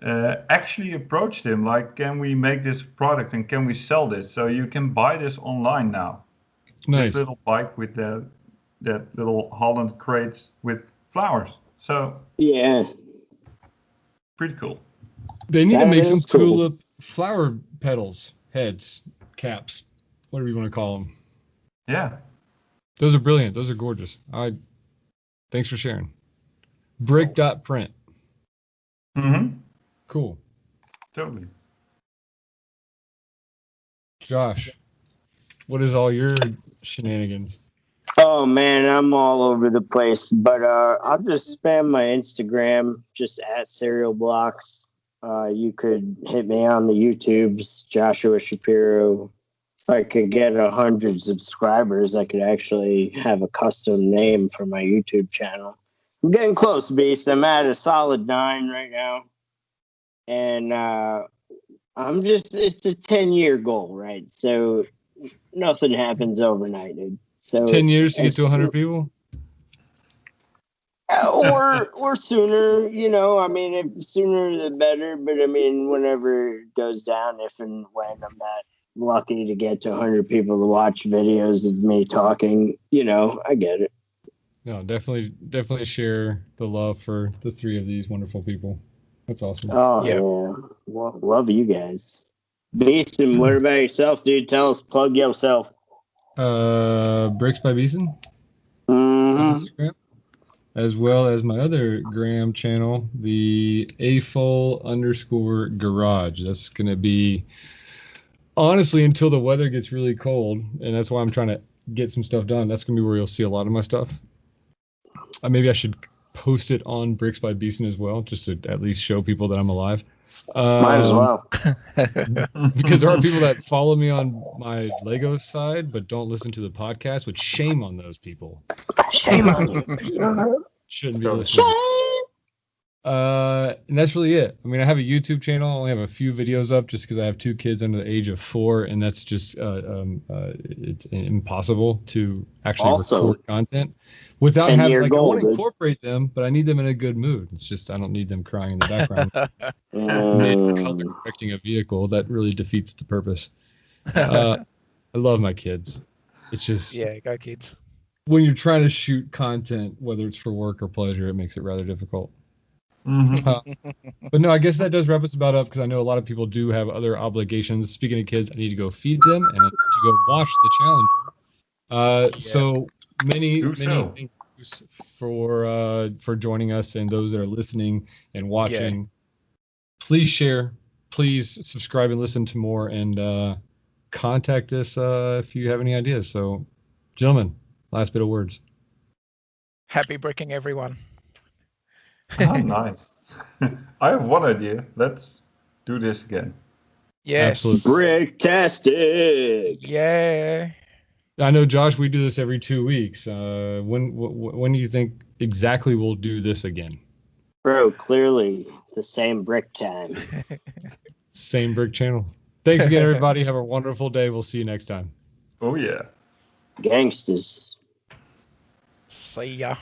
Speaker 4: actually approached him, like, can we make this product and can we sell this? So you can buy this online now.
Speaker 2: Nice.
Speaker 4: This little bike with that little Holland crates with flowers. So
Speaker 1: yeah.
Speaker 4: Pretty cool.
Speaker 2: They need to make some tulip flower petals, heads, caps, whatever you want to call them.
Speaker 4: Yeah.
Speaker 2: Those are brilliant. Those are gorgeous. Thanks for sharing. Brick.print.
Speaker 4: Mm-hmm.
Speaker 2: Cool.
Speaker 4: Totally.
Speaker 2: Josh, what is all your shenanigans?
Speaker 1: Oh man, I'm all over the place, but I'll just spam my Instagram, just at Cereal Blocks. You could hit me on the YouTubes, Joshua Shapiro. If I could get 100 subscribers, I could actually have a custom name for my YouTube channel. I'm getting close, Beast. I'm at a solid 9 right now, and it's a 10-year goal, right? So nothing happens overnight, dude. So
Speaker 2: 10 years to get to 100 people?
Speaker 1: Or sooner, I mean, if sooner the better, but I mean, whenever it goes down, if and when I'm that lucky to get to 100 people to watch videos of me talking, I get it.
Speaker 2: No, definitely share the love for the 3 of these wonderful people. That's awesome.
Speaker 1: Oh, yeah. Well, love you guys. Beeson, what about yourself, dude? Tell us, plug yourself.
Speaker 2: Bricks by Beeson on Instagram, as well as my other Gram channel, the AFOL_garage. That's gonna be, honestly, until the weather gets really cold, and that's why I'm trying to get some stuff done. That's gonna be where you'll see a lot of my stuff. Maybe I should post it on Bricks by Beeson as well, just to at least show people that I'm alive.
Speaker 1: Might as well.
Speaker 2: Because there are people that follow me on my Lego side but don't listen to the podcast, which shame on those people.
Speaker 1: Shame on you.
Speaker 2: Shouldn't be listening. And that's really it. I mean, I have a YouTube channel. I only have a few videos up just because I have 2 kids under the age of 4, and that's just it's impossible to actually record content without having I want to incorporate them, but I need them in a good mood. It's just I don't need them crying in the background. Color correcting a vehicle that really defeats the purpose. I love my kids. It's just
Speaker 3: go kids.
Speaker 2: When you're trying to shoot content, whether it's for work or pleasure, it makes it rather difficult. But no, I guess that does wrap us about up because I know a lot of people do have other obligations. Speaking of kids, I need to go feed them and I need to go watch the challenge. So many thanks for joining us and those that are listening and watching. Please share, please subscribe and listen to more, and contact us if you have any ideas. So, gentlemen, last bit of words.
Speaker 3: Happy bricking, everyone.
Speaker 4: Oh, nice. I have one idea. Let's do this again.
Speaker 3: Yes.
Speaker 2: Absolutely.
Speaker 1: Brick-tastic.
Speaker 3: Yeah.
Speaker 2: I know, Josh, we do this every 2 weeks. When do you think exactly we'll do this again?
Speaker 1: Bro, clearly the same brick time.
Speaker 2: Same brick channel. Thanks again, everybody. Have a wonderful day. We'll see you next time.
Speaker 4: Oh, yeah.
Speaker 1: Gangsters.
Speaker 3: See ya.